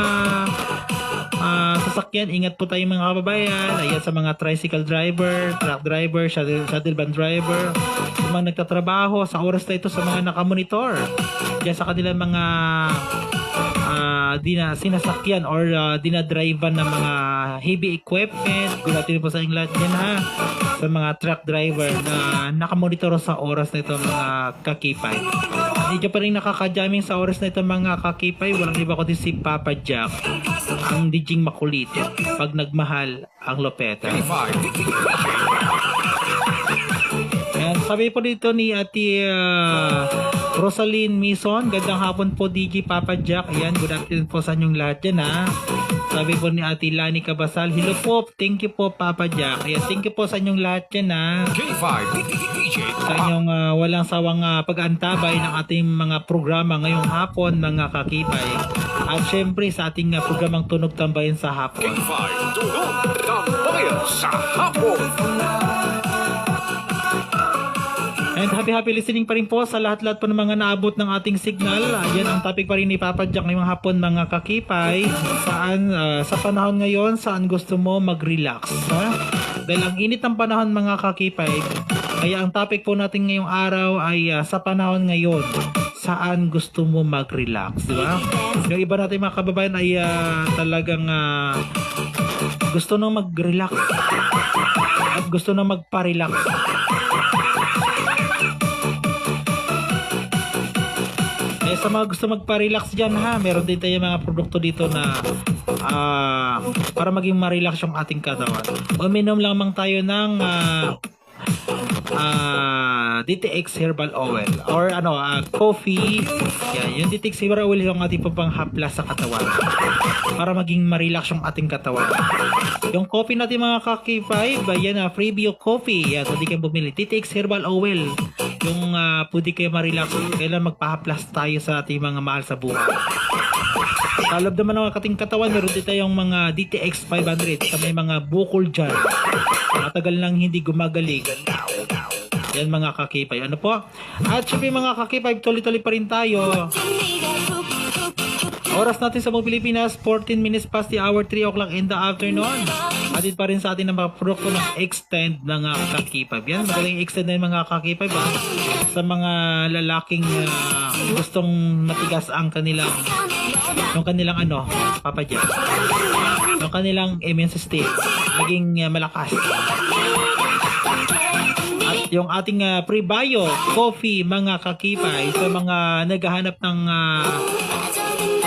sasakyan, ingat po tayo mga kababayan. Ayan, sa mga tricycle driver, truck driver, shuttle van driver, sa mga nagtatrabaho sa oras na ito, sa mga nakamonitor diyan sa kanilang mga sinasakyan or dinadrivean ng mga heavy equipment. Good afternoon po sa inyong lahat dyan ha, sa mga truck driver na nakamonitor sa oras na ito mga kakipay. Hindi pa rin nakakajaming sa oras na ito mga kakipay. Walang iba kundi si Papa Jack, ang dijing makulit pag nagmahal ang lopeta. Ayan, sabi po dito ni Ate Rosaline Mison, gandang hapon po DJ Papa Jack. Ayan, good afternoon po sa inyong lahat dyan ha. Sabi po ni Ate Lani Cabasal, hello po, thank you po Papa Jack. Ayan, thank you po sa inyong lahat dyan ha. K5 DJ Sa inyong walang sawang pag-antabay ng ating mga programa ngayong hapon mga kakipay. At syempre sa ating programang Tunog Tambayan sa Hapon. K5 Tunog Tambayan sa Hapon. And happy listening pa rin po sa lahat-lahat po ng mga naabot ng ating signal. Yan ang topic pa rin ni Papa Jack ngayong hapon, mga kakipay. Saan, sa panahon ngayon, saan gusto mo mag-relax? Ha? Dahil ang init ng panahon, mga kakipay, kaya ang topic po natin ngayong araw ay sa panahon ngayon, saan gusto mo mag-relax? Di ba? Yung iba natin mga kababayan ay talagang gusto nang mag-relax at gusto nang magpa-relax. Sa mga gusto magpa-relax dyan ha, meron din tayo mga produkto dito na para maging ma-relax yung ating katawan. Uminom lamang tayo ng DTX Herbal Oil or coffee. Yan, yung DTX Herbal Oil yung ating papanghaplas sa katawan para maging ma-relax yung ating katawan. Yung coffee natin mga kakipay, yan Freebio Coffee. Yan, pwede kayo bumili. DTX Herbal Oil. Yung pwede kayo ma-relax. Kailan magpahaplas tayo sa ating mga mahal sa buhay. Sa loob naman ng ating katawan, meron din tayong mga DTX 500 sa may mga bukol dyan. Matagal nang hindi gumagaling. Yan mga kakipay. Ano po? At syempre mga kakipay, tuloy-tuloy pa rin tayo. Oras natin sa buong Pilipinas, 14 minutes past the hour, 3 o'clock in the afternoon. Atin pa rin sa atin ng mga produkto ng extend ng kakipay. Yan, magaling extend na yung mga kakipay ba? Sa mga lalaking gustong matigas ang kanilang Papa Jack. Yung kanilang immune system. Maging malakas. At yung ating Prebio Coffee, mga kakipay, sa mga naghahanap ng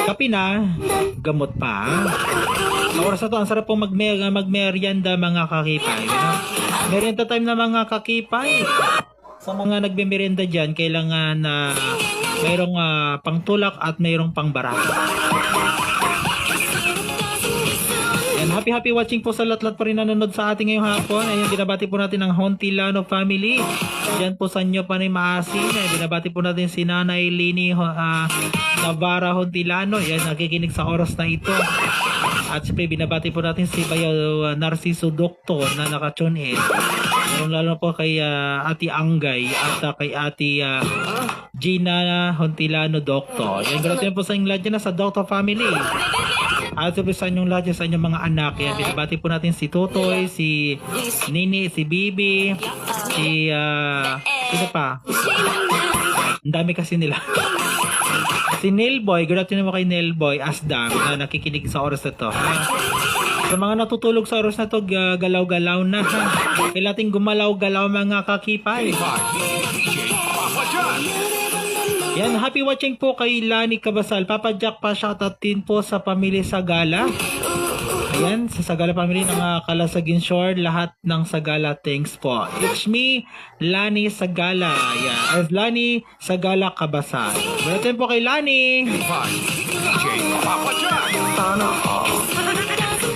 kape na, gamot pa. Sa oras na to, ang sarap pong magmerienda mga kakipay. Merienda time na mga kakipay. Sa mga nagmerienda dyan, kailangan na mayroong pangtulak at mayroong pangbarako. And happy watching po sa lahat-lahat pa rin nanonood sa ating ngayong hapon. Ayun, binabati po natin ang Hontilano family. Diyan po sa inyo pa rin maasin. Binabati po natin si Nanay Lini Navarra Hontilano. Yan, nakikinig sa oras na ito. At siyempre, binabati po natin si Bayo Narciso Doctor na naka-tune in. Lalo po kay Ate Anggay at kay Ate Gina Hontilano Doctor. Yan, gratin po sa inyong lahat dyan sa Doctor family. At siyempre sa inyong lahat dyan sa inyong mga anak. Yan, binabati po natin si Totoy, si Nini, si Bibi, si sino pa? Ang dami kasi nila. Si Nailboy, good afternoon mo kay Nailboy Asdam na nakikinig sa oras na to. Sa mga natutulog sa oras na to, galaw-galaw na. Kailan natin gumalaw-galaw mga kakipay. Yan, happy watching po kay Lani Cabasal. Papa Jack pa shoutout din po sa pamilya Sagala. Ayan, sa Sagala family ng Kalasagin Shore, lahat ng Sagala, thanks po. It's me, Lani Sagala. Ayan, as Lani Sagala Cabasal. Baratin po kay Lani.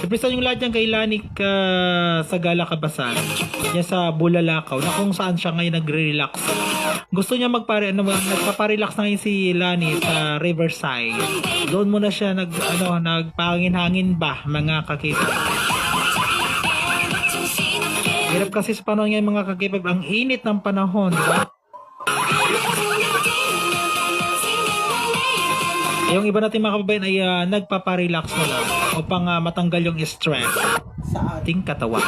Siyempre yung lahat dyan kay Lani Sagala Cabasal. Yan sa Bulalakaw, na kung saan siya ngayon nagre-relax. Gusto niya nagpaparelax na ngayon si Lani sa Riverside. Doon muna siya nagpangin-hangin ba, mga kakipay. Hirap kasi sa panahon ngayon mga kakipay, ang init ng panahon, diba? Yung iba natin mga kababayan ay nagpaparelax na lang upang matanggal yung stress sa ating katawan.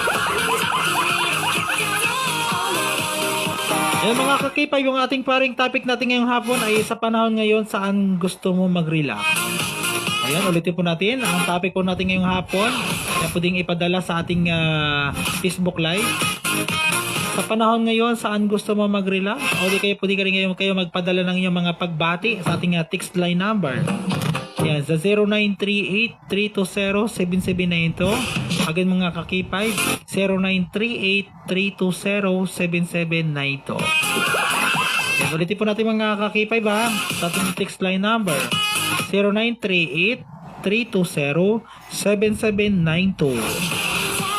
Ayan mga kakipay, yung ating paring topic natin ngayong hapon ay sa panahon ngayon, saan gusto mo mag-relax? Ayan, ulitin po natin. Ang topic po natin ngayong hapon na pwedeng ipadala sa ating Facebook Live. Sa panahon ngayon, saan gusto mo mag-relax? O di kayo, pwede ka rin kayo magpadala ng inyong mga pagbati sa ating text line number. Yan, sa 0938-320-7792. Again mga kakipay, 0938-320-7792. Yan, ulitin po natin mga kakipay ba? Sa ating text line number, 0938-320-7792.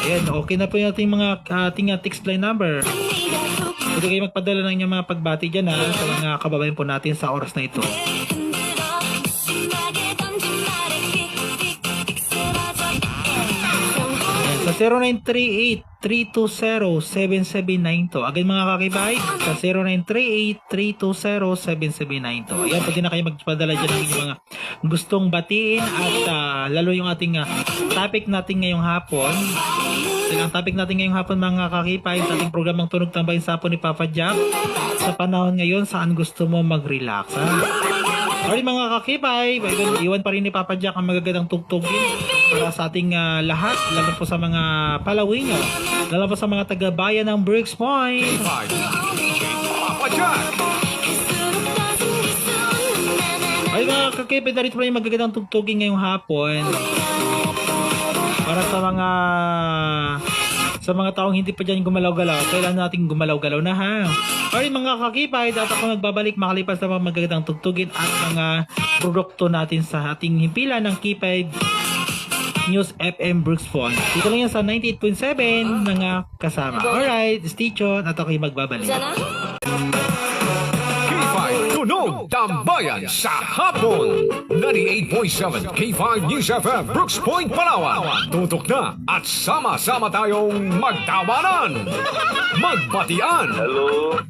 Ayan, okay na po yung ating text line number. Pwede kayo magpadala ng inyong mga pagbati dyan sa mga kababayan po natin sa oras na ito. sa 0938-320-7792. Again mga kakibay, sa 0938-320-7792. Ayan, pwede na kayo magpadala dyan ng inyong mga gustong batiin at lalo yung ating topic natin ngayong hapon. Ang topic natin ngayong hapon mga kakipay sa ating programang Tunog Tambayan sa Hapon ni Papa Jack. Sa panahon ngayon, saan gusto mo mag-relax? Alright mga kakipay, iwan pa rin ni Papa Jack ang magagandang tugtugin para sa ating lahat, lalo po sa mga palawin nyo, lalo po sa mga taga-bayan ng Brooks Point. K5 DJ Papa Jack. Ay mga kakipay, narito pa rin yung magagandang tugtugin ngayong hapon para sa mga taong hindi pa dyan gumalaw-galaw. Kailangan natin gumalaw-galaw na ha. Alright mga kakipay, dapat ako magbabalik makalipas sa mga magagandang tugtugin at mga produkto natin sa ating himpilan ng K5 News FM Brooks Point. Dito lang yan sa 98.7 mga kasama. Alright, stay tuned at ako'y magbabalik. 있잖아. K5 Tunog Tambayan sa Hapon. 98.7 K5 News FM Brooks Point, Palawan. Tutok na at sama-sama tayong magtawanan, magbatian,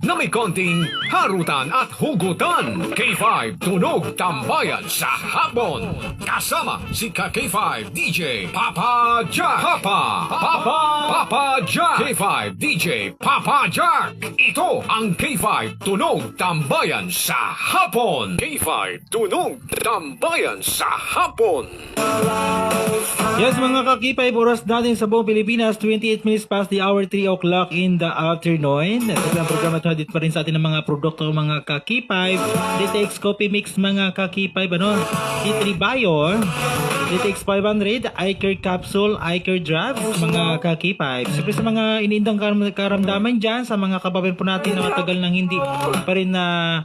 na may konting harutan at hugutan. K5 Tunog Tambayan sa Hapon. Kasama si K5 DJ Papa Jack. Papa Jack. K5 DJ Papa Jack. Ito ang K5 Tunog Tambayan sa Hapon. K5 Tunog Tambayan sa Hapon. Yes mga kakipay, oras natin sa buong Pilipinas, 28 minutes past the hour, 3 o'clock in the afternoon. Ito ang programa ito, dito pa rin sa atin ng mga produkto mga kakipay. DTX Coffee Mix mga kakipay, C3 Bio, DTX 500, iCare Capsule, iCare Drops mga kakipay. Siyempre sa mga iniindang karamdaman dyan, sa mga kababayan po natin na matagal nang hindi pa rin na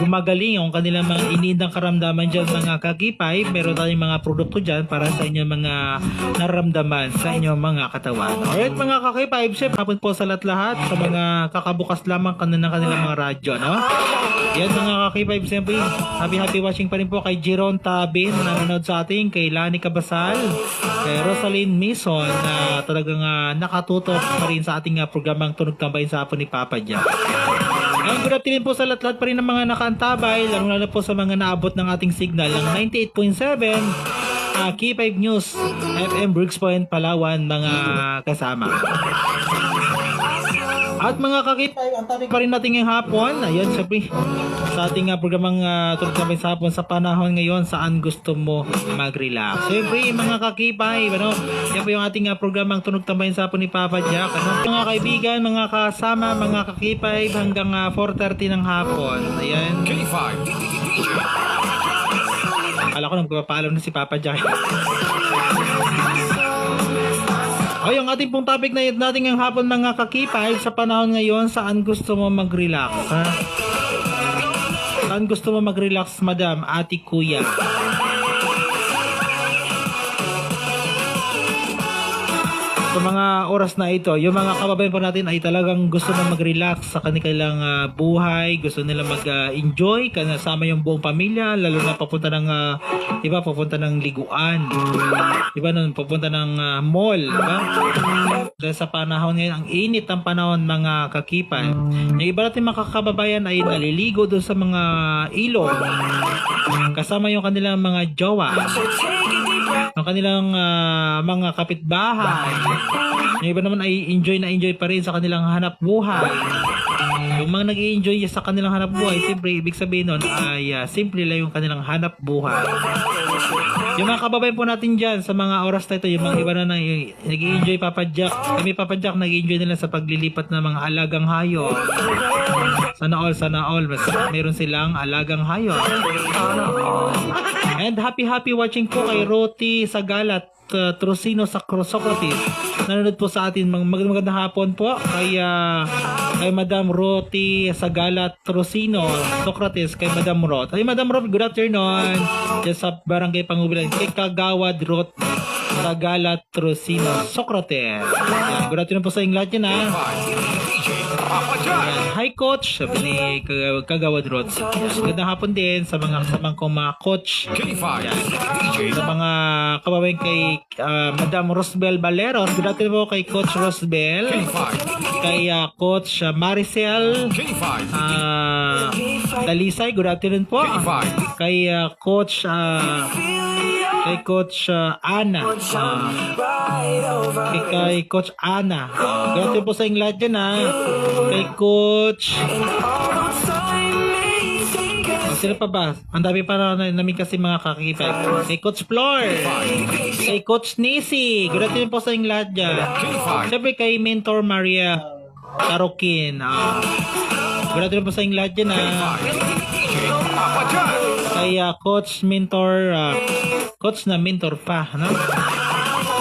gumagaling ang kanilang mga iniindang karamdaman dyan mga kakipay, meron tayong mga produkto dyan para sa inyong mga naramdaman sa inyong mga katawan. Alright mga kakipay, siyempre hapon po sa lahat sa mga kakabukas lamang kanilang mga radyo, no? Yan mga kakipay, siyempre happy watching pa rin po kay Jeron Tabin na nanonood sa ating, kay Lani Cabasal, kay Rosaline Mason na talagang nakatutok pa rin sa ating programang Tunog Tambayan sa Hapon ni Papa Jack. Ang good afternoon po sa lahat pa rin ng mga nakaantabay, lalo po sa mga naabot ng ating signal ng 98.7 K5 News FM Brooks Point, Palawan mga kasama. At mga kakipay, ang topic pa rin natin ngayong hapon, ayan syempre sa ating programang Tunog Tambayan sa Hapon sa panahon ngayon, saan gusto mo mag-relax. Syempre mga kakipay, yan po yung ating programang Tunog Tambayan sa Hapon ni Papa Jack. Mga kaibigan, mga kasama, mga kakipay, hanggang 4:30 ng hapon. Ayan. K5 DJ. Akala ko nagpapaalam na si Papa Jack. Ay, ang ating pong topic na natin ngayong hapon mga kakipay, sa panahon ngayon, saan gusto mo mag-relax? Ha? Saan gusto mo mag-relax, madam, ati, kuya? Sa mga oras na ito, yung mga kababayan po natin ay talagang gusto na mag-relax sa kanilang buhay, gusto nila mag-enjoy, kasama yung buong pamilya, lalo na papunta ng iba papunta ng liguan, iba nun papunta ng mall, diba? Dahil sa panahon ngayon, ang init ang panahon mga kakipay. Yung iba natin mga kababayan ay naliligo doon sa mga ilog, kasama yung kanilang mga jowa, ang kanilang mga kapitbahay. Yung iba naman ay enjoy pa rin sa kanilang hanap buhay. Yung mga nag-i-enjoy sa kanilang hanap buhay, siyempre ibig sabihin nun ay simple lang yung kanilang hanap buhay. Yung mga kababayan po natin dyan sa mga oras na ito, yung mga iba na nag-i-enjoy Papa Jack, kami Papa Jack nag-i-enjoy nila sa paglilipat ng mga alagang hayop. Sana all mas meron silang alagang hayop. And happy watching po kay Roti Sagalat Trusino sa Socrates. Nanonood po sa atin. Magandang hapon po kay Madam Roti Sagalat Trusino Socrates, kay Madam Rot. Ay Madam Rot, good afternoon. Diyan sa Barangay Pangubilan, kay Kagawad Rot Sagalat Trusino Socrates. Good afternoon po sa inyong lahat yan ha. Papa Jack. Hi Coach, sabi ni Kagawad Rod. Magandang hapon din sa mga kasamang kong mga coach. K5 DJ. Sa mga kababayan kay Madam Rosbel Baleros. Good afternoon po kay Coach Rosbel. K5 Kay Coach Maricel K5 Dalisay. Good afternoon po. K5 Kay Coach Ana. Kay Coach Ana. Good afternoon po sa inyong lahat dyan, ha. Kay Coach sino pa ba? Ang dami pa namin kasi mga kakipay. Kay Coach Floor. Kay Coach Nisi. Good afternoon po sa inyong lahat dyan. Siyempre kay Mentor Maria Tarokin. Good afternoon po sa inyong lahat dyan, ha. Papa Jack. Kay Coach Mentor Coach na mentor pa, no?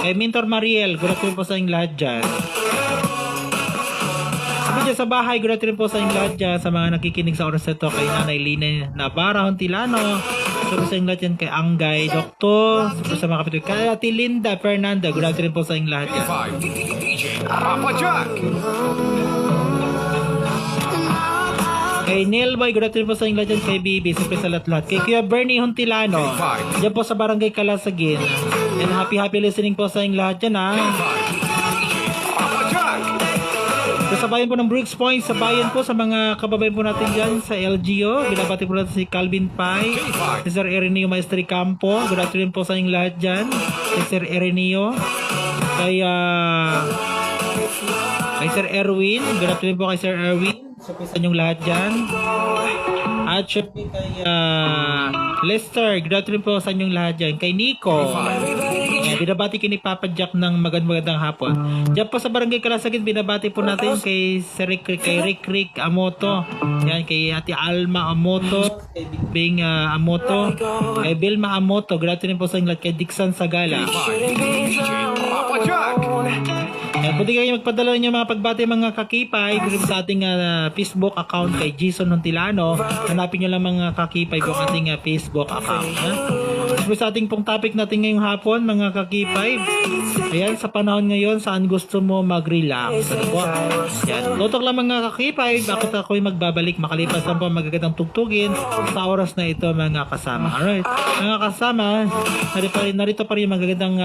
Kay Mentor Mariel. Good afternoon po sa inyong lahat dyan. Kami dyan sa bahay, good afternoon po sa inyong lahat dyan, sa mga nakikinig sa oras na ito, kay Nanay Lina Navarra Hontilano, so sa inyong lahat dyan, kay Anggay Dokto, sa mga kapitid, kay Ate Linda Fernanda, good afternoon po sa inyong lahat dyan. K5 DJ. Papa Jack. Kay Neil Boy, good afternoon po sa inyong lahat dyan, kay Bibi, siyempre sa lahat-lahat, kay Kuya Bernie Hontilano, dyan po sa Barangay Kalasagin, and happy listening po sa inyong lahat dyan, ha. Papa Jack. Sa bayan po ng Brooks Point, sa bayan po sa mga kababayan po natin dyan sa LGO, binabati po natin si Calvin Pai, si Sir Erenio Maestri Campo, good afternoon po sa inyong lahat dyan, si Sir Erenio, kay Sir Erwin, good afternoon po kay Sir Erwin, sa inyong lahat dyan, at syempre kay Lester, good afternoon po sa inyong lahat dyan, kay Nico, binabati kini Papa Jack ng magandang hapon. Diyan po sa Barangay Kalasagin, binabati po natin kay Rick Amoto. Yan, kay Ate Alma Amoto, kay Bing Amoto, kay Bilma Amoto. Grabe rin po sa inyo, kay Dixon Sagala. DJ Papa Jack. Yan, pwede kayo magpadala niyo mga pagbati mga kakipay dito sa ating Facebook account kay Jason Hontilano. Hanapin niyo lang mga kakipay po ang ating Facebook account. So, sa ating pong topic natin ngayong hapon, mga kakipay, ayan, sa panahon ngayon, saan gusto mo mag-relax? Ano po? Yan, tutok lang mga kakipay, bakit ako'y magbabalik makalipas lang po magagandang tugtugin sa oras na ito, mga kasama. Alright, mga kasama, narito pa rin magagandang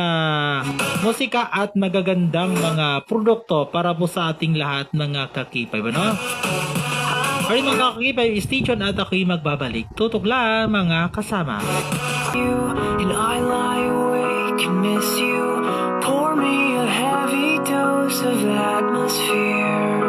musika at magagandang mga produkto para po sa ating lahat, mga kakipay. Ano? Alright, mga kakipay, stay tuned at ako'y magbabalik. Tutok lang, mga kasama. And I lie awake and miss you. Pour me a heavy dose of atmosphere.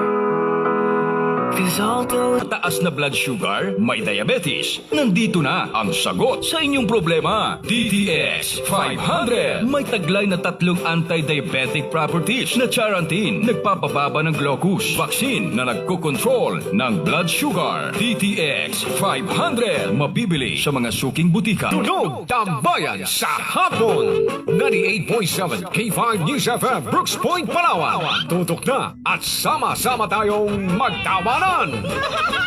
'Cause although Taas na blood sugar, may diabetes. Nandito na ang sagot sa inyong problema. DTX 500. May taglay na 3 anti-diabetic properties na Charantin, nagpapababa ng glucose, vaccine na nagko-control ng blood sugar. DTX 500. Mabibili sa mga suking butika. Tunog Tambayan sa hapon. 98.7 K5 News FM Brooks Point, Palawan. Tutok na at sama-sama tayong magtawanan,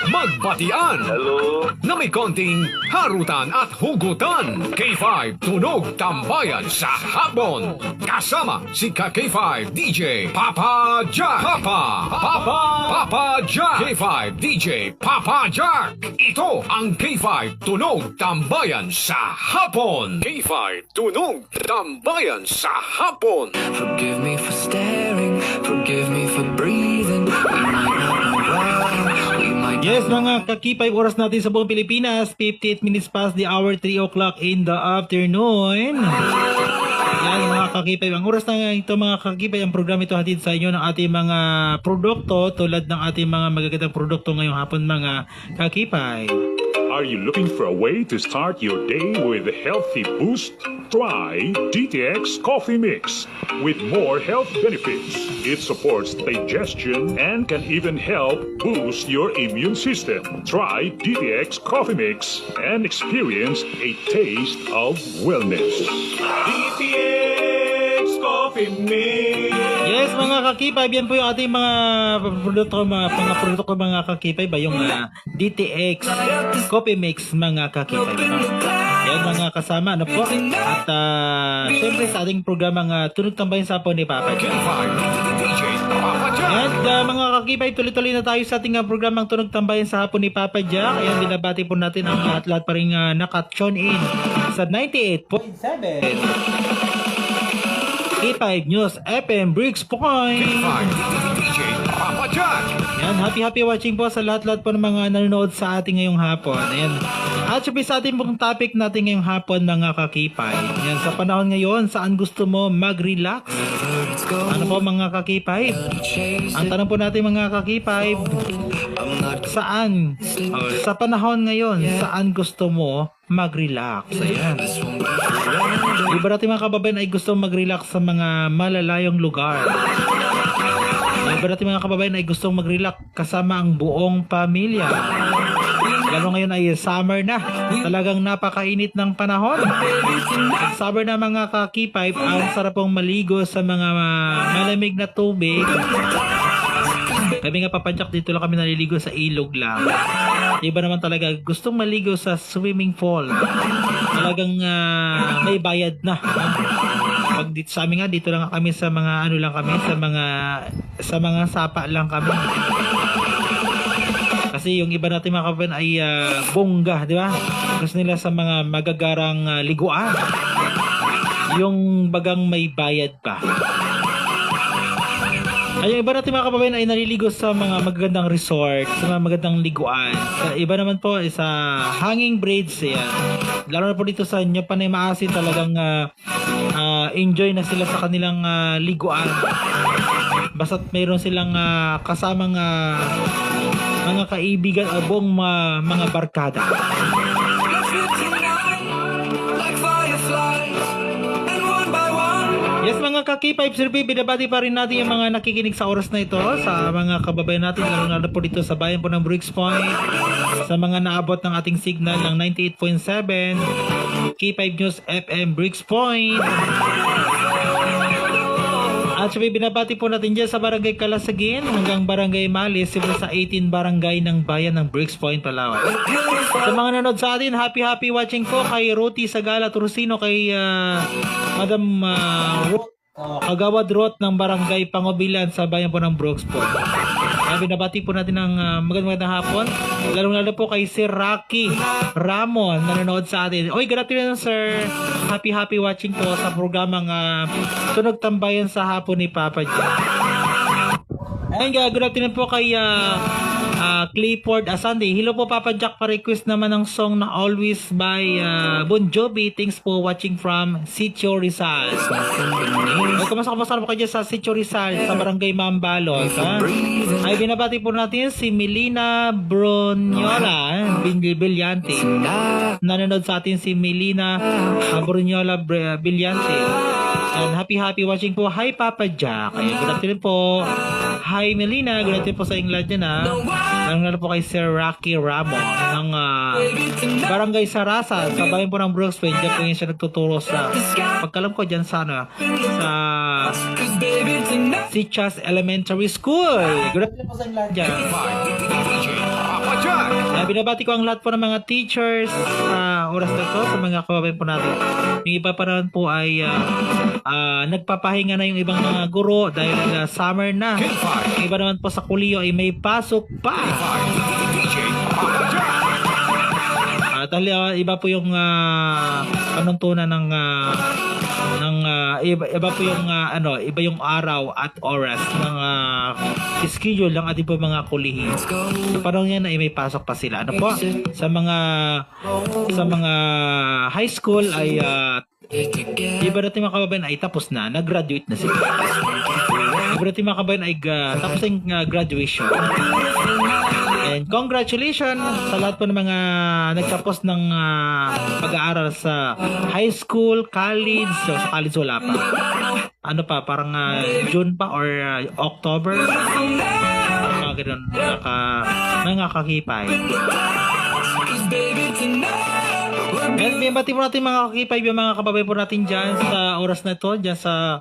magbatian, na may konting harutan at hugutan. K5 Tunog Tambayan sa hapon. Kasama si K5 DJ Papa Jack. Papa Jack. K5 DJ Papa Jack. Ito ang K5 Tunog Tambayan sa hapon. K5 Tunog Tambayan sa hapon. forgive me for staring, forgive me for breathing. We might not know why, we might Yes, mga kakipay, oras natin sa buong Pilipinas, 58 minutes past the hour, 3 o'clock in the afternoon. Yan, mga kakipay. Ang oras na ito, mga kakipay, ang programa ito hatid sa inyo ng ating mga produkto, tulad ng ating mga magagandang produkto ngayong hapon, mga kakipay. Are you looking for a way to start your day with a healthy boost? Try DTX Coffee Mix. With more health benefits, it supports digestion and can even help boost your immune system. Try DTX Coffee Mix and experience a taste of wellness. DTX Coffee Mix. Yes, mga kakipay, yan po yung ating mga produkto, mga kakipay ba, yung DTX Coffee Mix, mga kakipay. Yan, mga kasama, ano po? At syempre sa ating programang Tunog Tambayan sa hapon ni Papa. K5 DJ Papa Jack. And mga kakibay, tuloy-tuloy na tayo sa ating programang Tunog Tambayan sa Hapon ni Papa Jack. Ayan, binabati po natin ang lahat-lahat pa rin naka-tune in sa 98.7 K5 News FM Bricks Point. DJ Papa Jack. Yan, happy watching po sa lahat-lahat po ng mga nanonood sa ating ngayong hapon. Ayan. At syempre sa ating pong topic natin ngayong hapon, mga kakipay. Yan, sa panahon ngayon, saan gusto mo mag-relax? Ano po mga kakipay? Ang tanong po natin mga kakipay, saan? Sa panahon ngayon, saan gusto mo mag-relax? Ayan. Iba natin mga kababayan ay gusto mag-relax sa mga malalayong lugar. Iba natin mga kababayan ay gustong mag-relax kasama ang buong pamilya. Lalo ngayon ay summer na. Talagang napakainit ng panahon. Pag summer na mga kakipay, ang sarap pong maligo sa mga malamig na tubig. Kami nga papadyak, dito lang kami naliligo sa ilog lang. Iba naman talaga gustong maligo sa swimming pool. Talagang may bayad na. Pag dito sa amin nga, dito lang kami sa mga ano lang kami, sa mga sapa lang kami. Kasi yung iba natin mga kapan ay bongga, di ba? Gusto nila sa mga magagarang liguan. Yung bagang may bayad pa. Ay, yung iba natin mga kababayan ay naliligo sa mga magagandang resort, sa mga magandang liguan. Sa iba naman po sa hanging braids yan. Lalo na po dito sa inyo Panay Maasin, talagang enjoy na sila sa kanilang liguan. Basta't mayroon silang kasamang mga kaibigan o buong mga barkada. Yes mga ka-K5 Survey, binabati pa rin natin yung mga nakikinig sa oras na ito, sa mga kababayan natin, lalo po dito sa bayan po ng Bricks Point, sa mga naabot ng ating signal ng 98.7 K5 News FM Bricks Point. At sabi, binabati po natin dyan sa Barangay Kalasagin hanggang Barangay Malis, simula sa 18 barangay ng bayan ng Bricks Point, Palawan. Sa mga nanood sa atin, happy watching po kay Ruti Sagala Turusino, kay Madam Ruth, Kagawad Ruth ng Barangay Pangobilan sa bayan po ng Bricks Point. Binabati po natin ng magandang hapon. Lalo po kay Sir Rocky Ramon na nanonood sa atin. Oy, good afternoon sir. Happy watching po sa programang Tunog Tambayan sa Hapon ni Papa Jack. And good afternoon po kay Clifford Asante. Hello po Papa Jack, pa-request naman ng song na Always by Bon Jovi. Thanks for watching from Sitio Rizal. Kamusta po kayo sa Sitio Rizal sa Barangay Mambalot. Ay binabati po natin si Melina Brunyola Bilyante. Nanonood sa atin si Melina Brunyola Bilyante. And happy watching po. Hi Papa Jack. Ay, good afternoon po. Hi Melina, good afternoon po sa England dyan Nanonood po kay Sir Rocky Ramo ng Barangay Sarasa sa bayan po ng Brooks Point. Diyan po yung siya nagtuturo sa pagkalam ko dyan sa Sichas Elementary School. Good afternoon po sa England dyan. DJ Papa Jack. Binabati ko ang lahat po ng mga teachers sa oras na to, sa mga kababayan po natin. Yung iba pa naman po ay nagpapahinga na yung ibang mga guro dahil summer na. Yung iba naman po sa kuliyo ay may pasok pa. DJ Papa Jack. Dahil iba po yung panuntunan ng iba po yung iba yung araw at oras ng schedule ng ating po mga kulihin. So parang yan ay may pasok pa sila. Ano po? Sa mga high school ay iba natin mga kababayan ay tapos na, nag-graduate na sila. Iba natin mga kababayan ay tapos yung graduation. And congratulations sa lahat po ng mga nagtapos ng pag-aaral sa high school, college. So, sa college wala pa. Ano pa, parang June pa or October. Mga ganun, nakakakipay. And bati po natin mga kakipay, yung mga kababayan po natin dyan sa oras na ito, dyan sa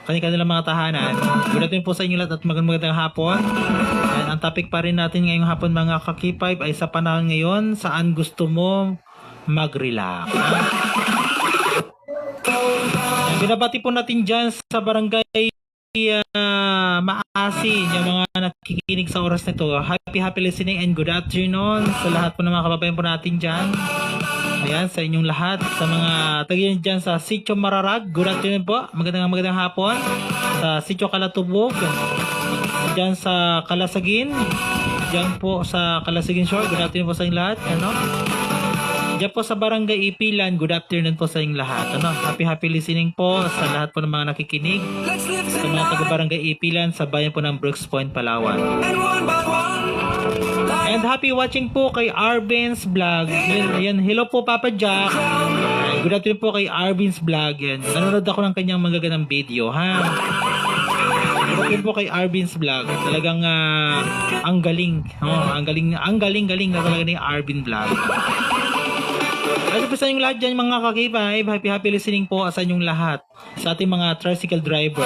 kanilang mga tahanan. Good afternoon po sa inyo lahat at magandang hapon. And ang topic pa rin natin ngayong hapon mga kakipay ay sa panahon ngayon, saan gusto mo mag-relax. Binabati po natin dyan sa Barangay maasin, yung mga nakikinig sa oras nito. Happy listening and good afternoon sa lahat po ng mga kababayan po natin dyan. Ayan, sa inyong lahat. Sa mga tagiyan dyan sa Sitio Mararag, good afternoon po. Magandang hapon. Sa Sitio Kalatubog, dyan sa Kalasagin, dyan po sa Kalasagin Shore, good afternoon po sa inyong lahat. Ano? Diyan po sa Barangay Ipilan, good afternoon po sa inyong lahat. Ano? Happy listening po sa lahat po ng mga nakikinig. Sa mga taga-Barangay Ipilan sa bayan po ng Brooks Point, Palawan. And happy watching po kay Arvin's Vlog. Yan, hello po Papa Jack. Good afternoon po kay Arvin's Vlog. Yan. Nanonood ako ng kanyang magagandang video, ha? Good afternoon po kay Arvin's Vlog. Talagang ang galing. Oh, ang galing na talaga ni Arvin Vlog. At po sa inyong lahat dyan mga kakipay, happy listening po sa inyong lahat. Sa ating mga tricycle driver.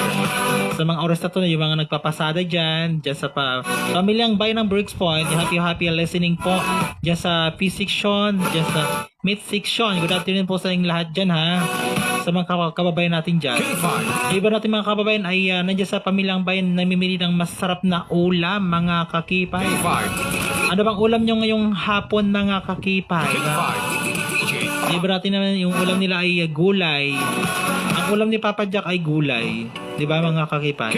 Sa mga oras na to na yung mga nagpapasada dyan sa pamilyang bayan ng Brooks Point, happy listening po dyan sa P-section, dyan sa mid-section. Good afternoon po sa inyong lahat dyan, ha. Sa mga kababayan natin dyan. Iba natin mga kababayan ay nandiyan sa pamilyang bayan namimili ng masarap na ulam mga kakipay. Ano bang ulam nyo ngayong hapon mga kakipay? Iba natin naman yung ulam nila ay gulay. Ang ulam ni Papa Jack ay gulay. Di ba mga kakipay?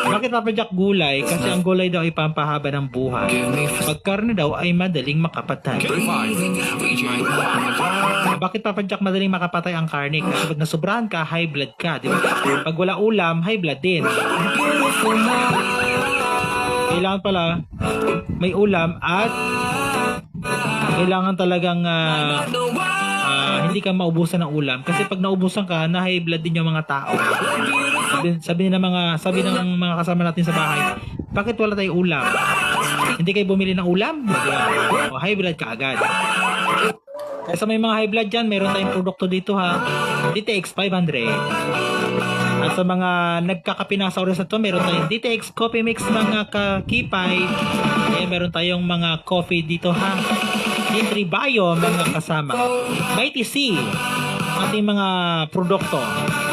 Bakit Papa Jack gulay? Kasi ang gulay daw ay pampahaba ng buhay. Pag karne daw ay madaling makapatay. Bakit Papa Jack madaling makapatay ang karne? Kasi pag nasubrahan ka, high blood ka. Di ba? Pag wala ulam, high blood din. Kailangan pala may ulam at kailangan talagang hindi ka maubusan ng ulam kasi pag naubusan ka na high blood din yung mga tao. Sabi ng mga kasama natin sa bahay, bakit wala tayong ulam? Hindi kayo bumili ng ulam? O high blood ka agad. Kaya sa may mga high blood dyan, meron tayong produkto dito, ha. DTX 500. At sa mga nagkakape na sa oras na to, meron tayong DTX Coffee Mix mga kakipay. Meron tayong mga coffee dito, ha. Nitri Bio mga kasama. Mighty C ating mga produkto.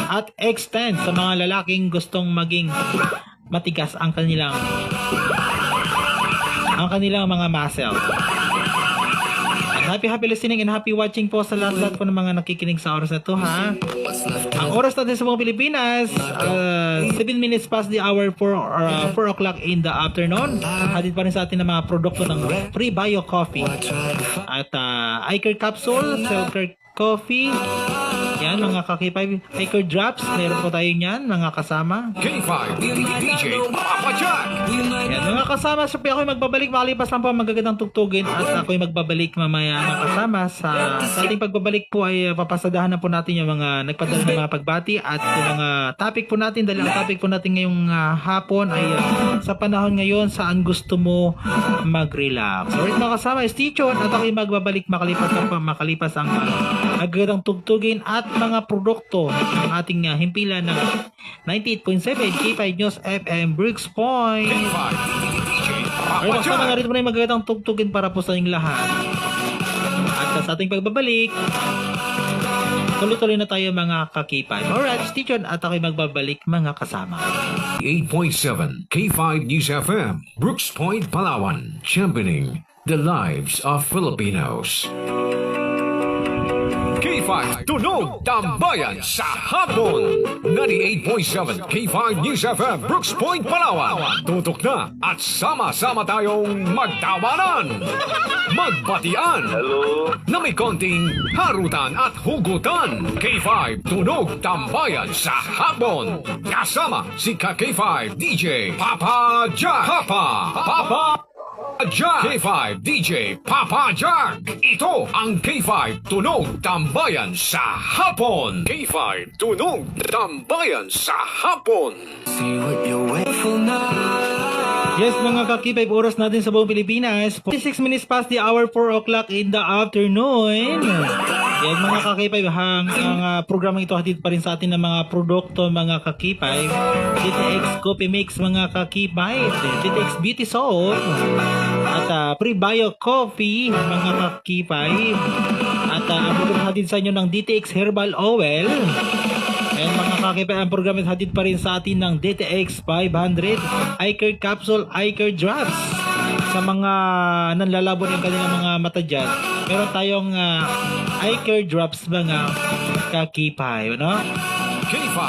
At Extend sa mga lalaking gustong maging matigas ang kanilang mga muscle. Happy listening and happy watching po sa lahat po ng mga nakikinig sa oras na to, ha. Ang oras natin sa mga Pilipinas, 7 minutes past the hour, 4 o'clock in the afternoon. Hatid pa rin sa atin ng mga produkto ng Free Bio Coffee at iCare Capsule, Self-Care Coffee. Yan mga kakipay, iCare Drops, meron po tayo yan mga kasama. K5 DJ Papa Jack. Yan mga kasama, so ako'y magbabalik makalipas lang po ang magagandang tugtugin at ako'y magbabalik mamaya mga kasama sa ating pagbabalik po ay papasadahan na po natin yung mga nagpadala ng mga pagbati at yung mga topic po natin dahil ang topic po natin ngayong hapon ay sa panahon ngayon saan gusto mo mag-relax. So mga kasama, stay tuned at ako'y magbabalik makalipas ang magagandang tugtugin at mga produkto ng ating himpilan ng 98.7 K5 News FM Brooks Point. Ay, maksama nga rin mo na yung magagandang tugtugin para po sa inyong lahat. At sa ating pagbabalik, tuloy-tuloy na tayo mga kakipay. Alright, stay tuned at ako'y magbabalik mga kasama. 8.7 K5 News FM Brooks Point, Palawan. Championing the lives of Filipinos. K5 Tunog Tambayan sa hapon. 98.7 K5 News FM Brooks Point, Palawan. Tutok na at sama-sama tayong magtawanan, magbatian, na may konting harutan at hugutan. K5 Tunog Tambayan sa hapon. Kasama si K5 DJ Papa Jack. Papa Jack. K5 DJ Papa Jack. Ito ang K5 Tunog Tambayan sa hapon. K5 Tunog Tambayan sa hapon. See what you're waiting for now. Yes mga kakipay, oras natin sa buong Pilipinas 46 minutes past the hour, 4 o'clock in the afternoon. Yan mga kakipay, ang programang ito hatid pa rin sa atin ng mga produkto mga kakipay. DTX Coffee Mix mga kakipay, DTX Beauty Soap at Free Bio Coffee mga kakipay. At hatid sa inyo ng DTX Herbal Oil. And mga kakipay, ang programa ay hatid pa rin sa atin ng DTX 500 iCare Capsule, iCare Drops. Sa mga nanlalabo ng kanilang mga mata dyan, meron tayong iCare Drops mga kakipay, no? K5.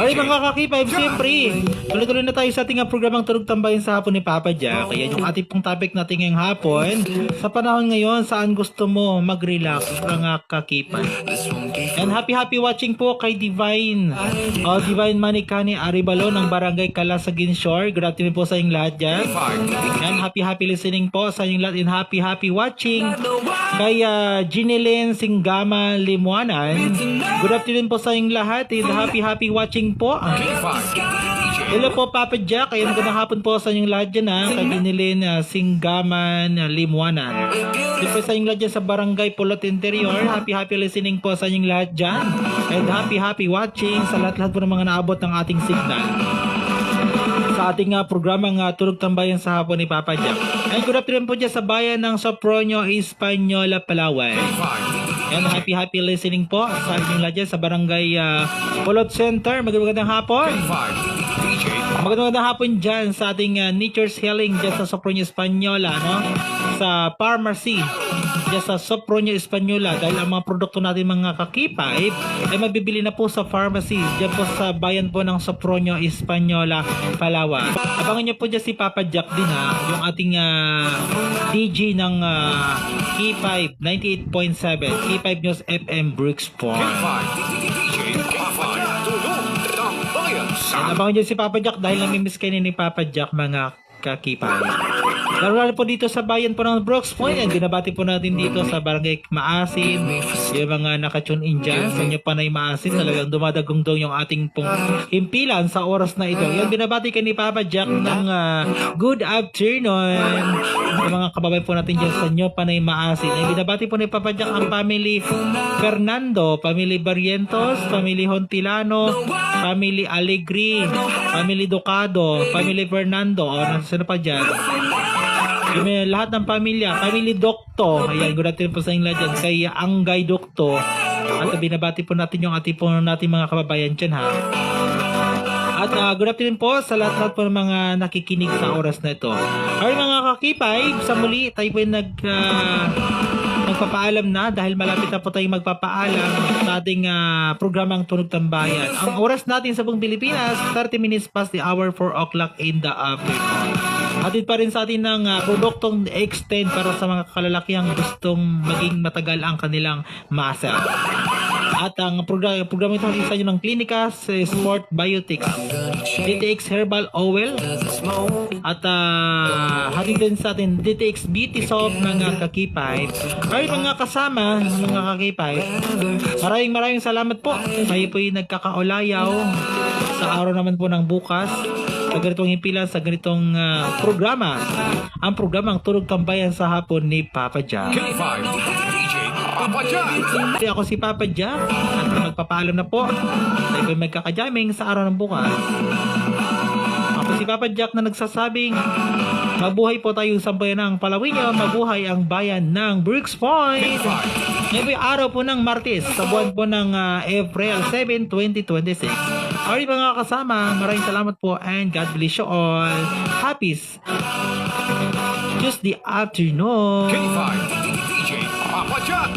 Alright mga kakipay, siyempre, tuloy-tuloy na tayo sa ating programang Tunog Tambayan sa Hapon ni Papa Jack. Kaya yung ating pong topic natin ngayong hapon, sa panahon ngayon, saan gusto mo mag-relax mga kakipay. And happy watching po kay Divine Manikani Aribalo ng Barangay Calasagin Shore. Good afternoon po sa inyong lahat dyan. And happy listening po sa inyong lahat, and happy watching kay Ginilyn Singgama Limuanan. Good afternoon po sa inyong lahat, and happy watching po. Hello po Papa Jack, ayun, magandang hapon po sa inyong lahat dyan kay Ginilyn Singgaman Limuanan. Dito po sa inyong lahat dyan sa Barangay Pulot Interior. Happy listening po sa inyong lahat dyan, and happy watching sa lahat po ng mga naabot ng ating signal sa ating programang Tunog Tambayan sa Hapon ni Papa Jack. And good afternoon po dyan sa bayan ng Sopronio, Española, Palawan. And happy listening po sa inyong lahat dyan sa Barangay Pulot Center. Magandang hapon. Magandang hapon dyan sa ating Nature's Healing dyan sa Sopronio, Española, no? Sa pharmacy dyan sa Sopronio, Española, dahil ang mga produkto natin mga kakipay ay mabibili na po sa pharmacy dyan po sa bayan po ng Sopronio, Española, Palawan. Abangan nyo po dyan si Papa Jack din yung ating DJ ng K5 98.7 K5 News FM Brooksport. Abangan nyo si Papa Jack dahil namimiss kayo ni Papa Jack mga kakipay. Lalo po dito sa bayan po ng Brooks Point, and binabati po natin dito sa Barangay Maasin, yung mga nakatune in dyan sa inyo Panay Maasin, talagang dumadagong-dong yung ating pong himpilan sa oras na ito. Yan, binabati ka ni Papa Jack ng good afternoon sa mga kababayan po natin dyan sa inyo Panay Maasin. Yan, binabati po ni Papa Jack ang family Fernando, family Barrientos, family Hontilano, family Alegri, family Ducado, family Fernando, o nasa pa dyan, yung lahat ng pamilya, family Dokto. Ayan, good afternoon po sa inyo dyan kay Anggay Dokto. At binabati po natin yung ating po natin mga kababayan dyan At good afternoon po sa lahat po ng mga nakikinig sa oras na ito. Alright mga kakipay, sa muli tayo po yung magpapaalam na dahil malapit na po tayong magpapaalam sa ating programang Tunog Tambayan. Ang oras natin sa buong Pilipinas, 30 minutes past the hour, 4 o'clock in the afternoon. Hatid pa rin sa atin ng produktong Extend para sa mga kalalakihang gustong maging matagal ang kanilang muscle. At ang programa ito hatid sa inyo ng Clinica Sport Biotics, DTX Herbal Oil, at hatid din sa atin DTX Beauty Soap mga kakipay. Ay mga kasama, mga kakipay, maraming salamat po. Kayo po yung nagkakaulayaw sa araw naman po ng bukas sa ganitong himpilan, sa ganitong programa, ang programang Tunog Tambayan sa Hapon ni Papa Jack. K5. DJ Papa Jack. Ako si Papa Jack at magpapaalam na po. Tayo po magkakajaming sa araw ng bukas. Ako si Papa Jack na nagsasabing mabuhay po tayong sambayan ng Palawinyo, mabuhay ang bayan ng Brooks Point. Ngayon araw po ng Martes sa buwan po ng April 7, 2026. Alright mga kasama, maraming salamat po and God bless you all. Happy Tuesday afternoon. K5. DJ Papa Jack.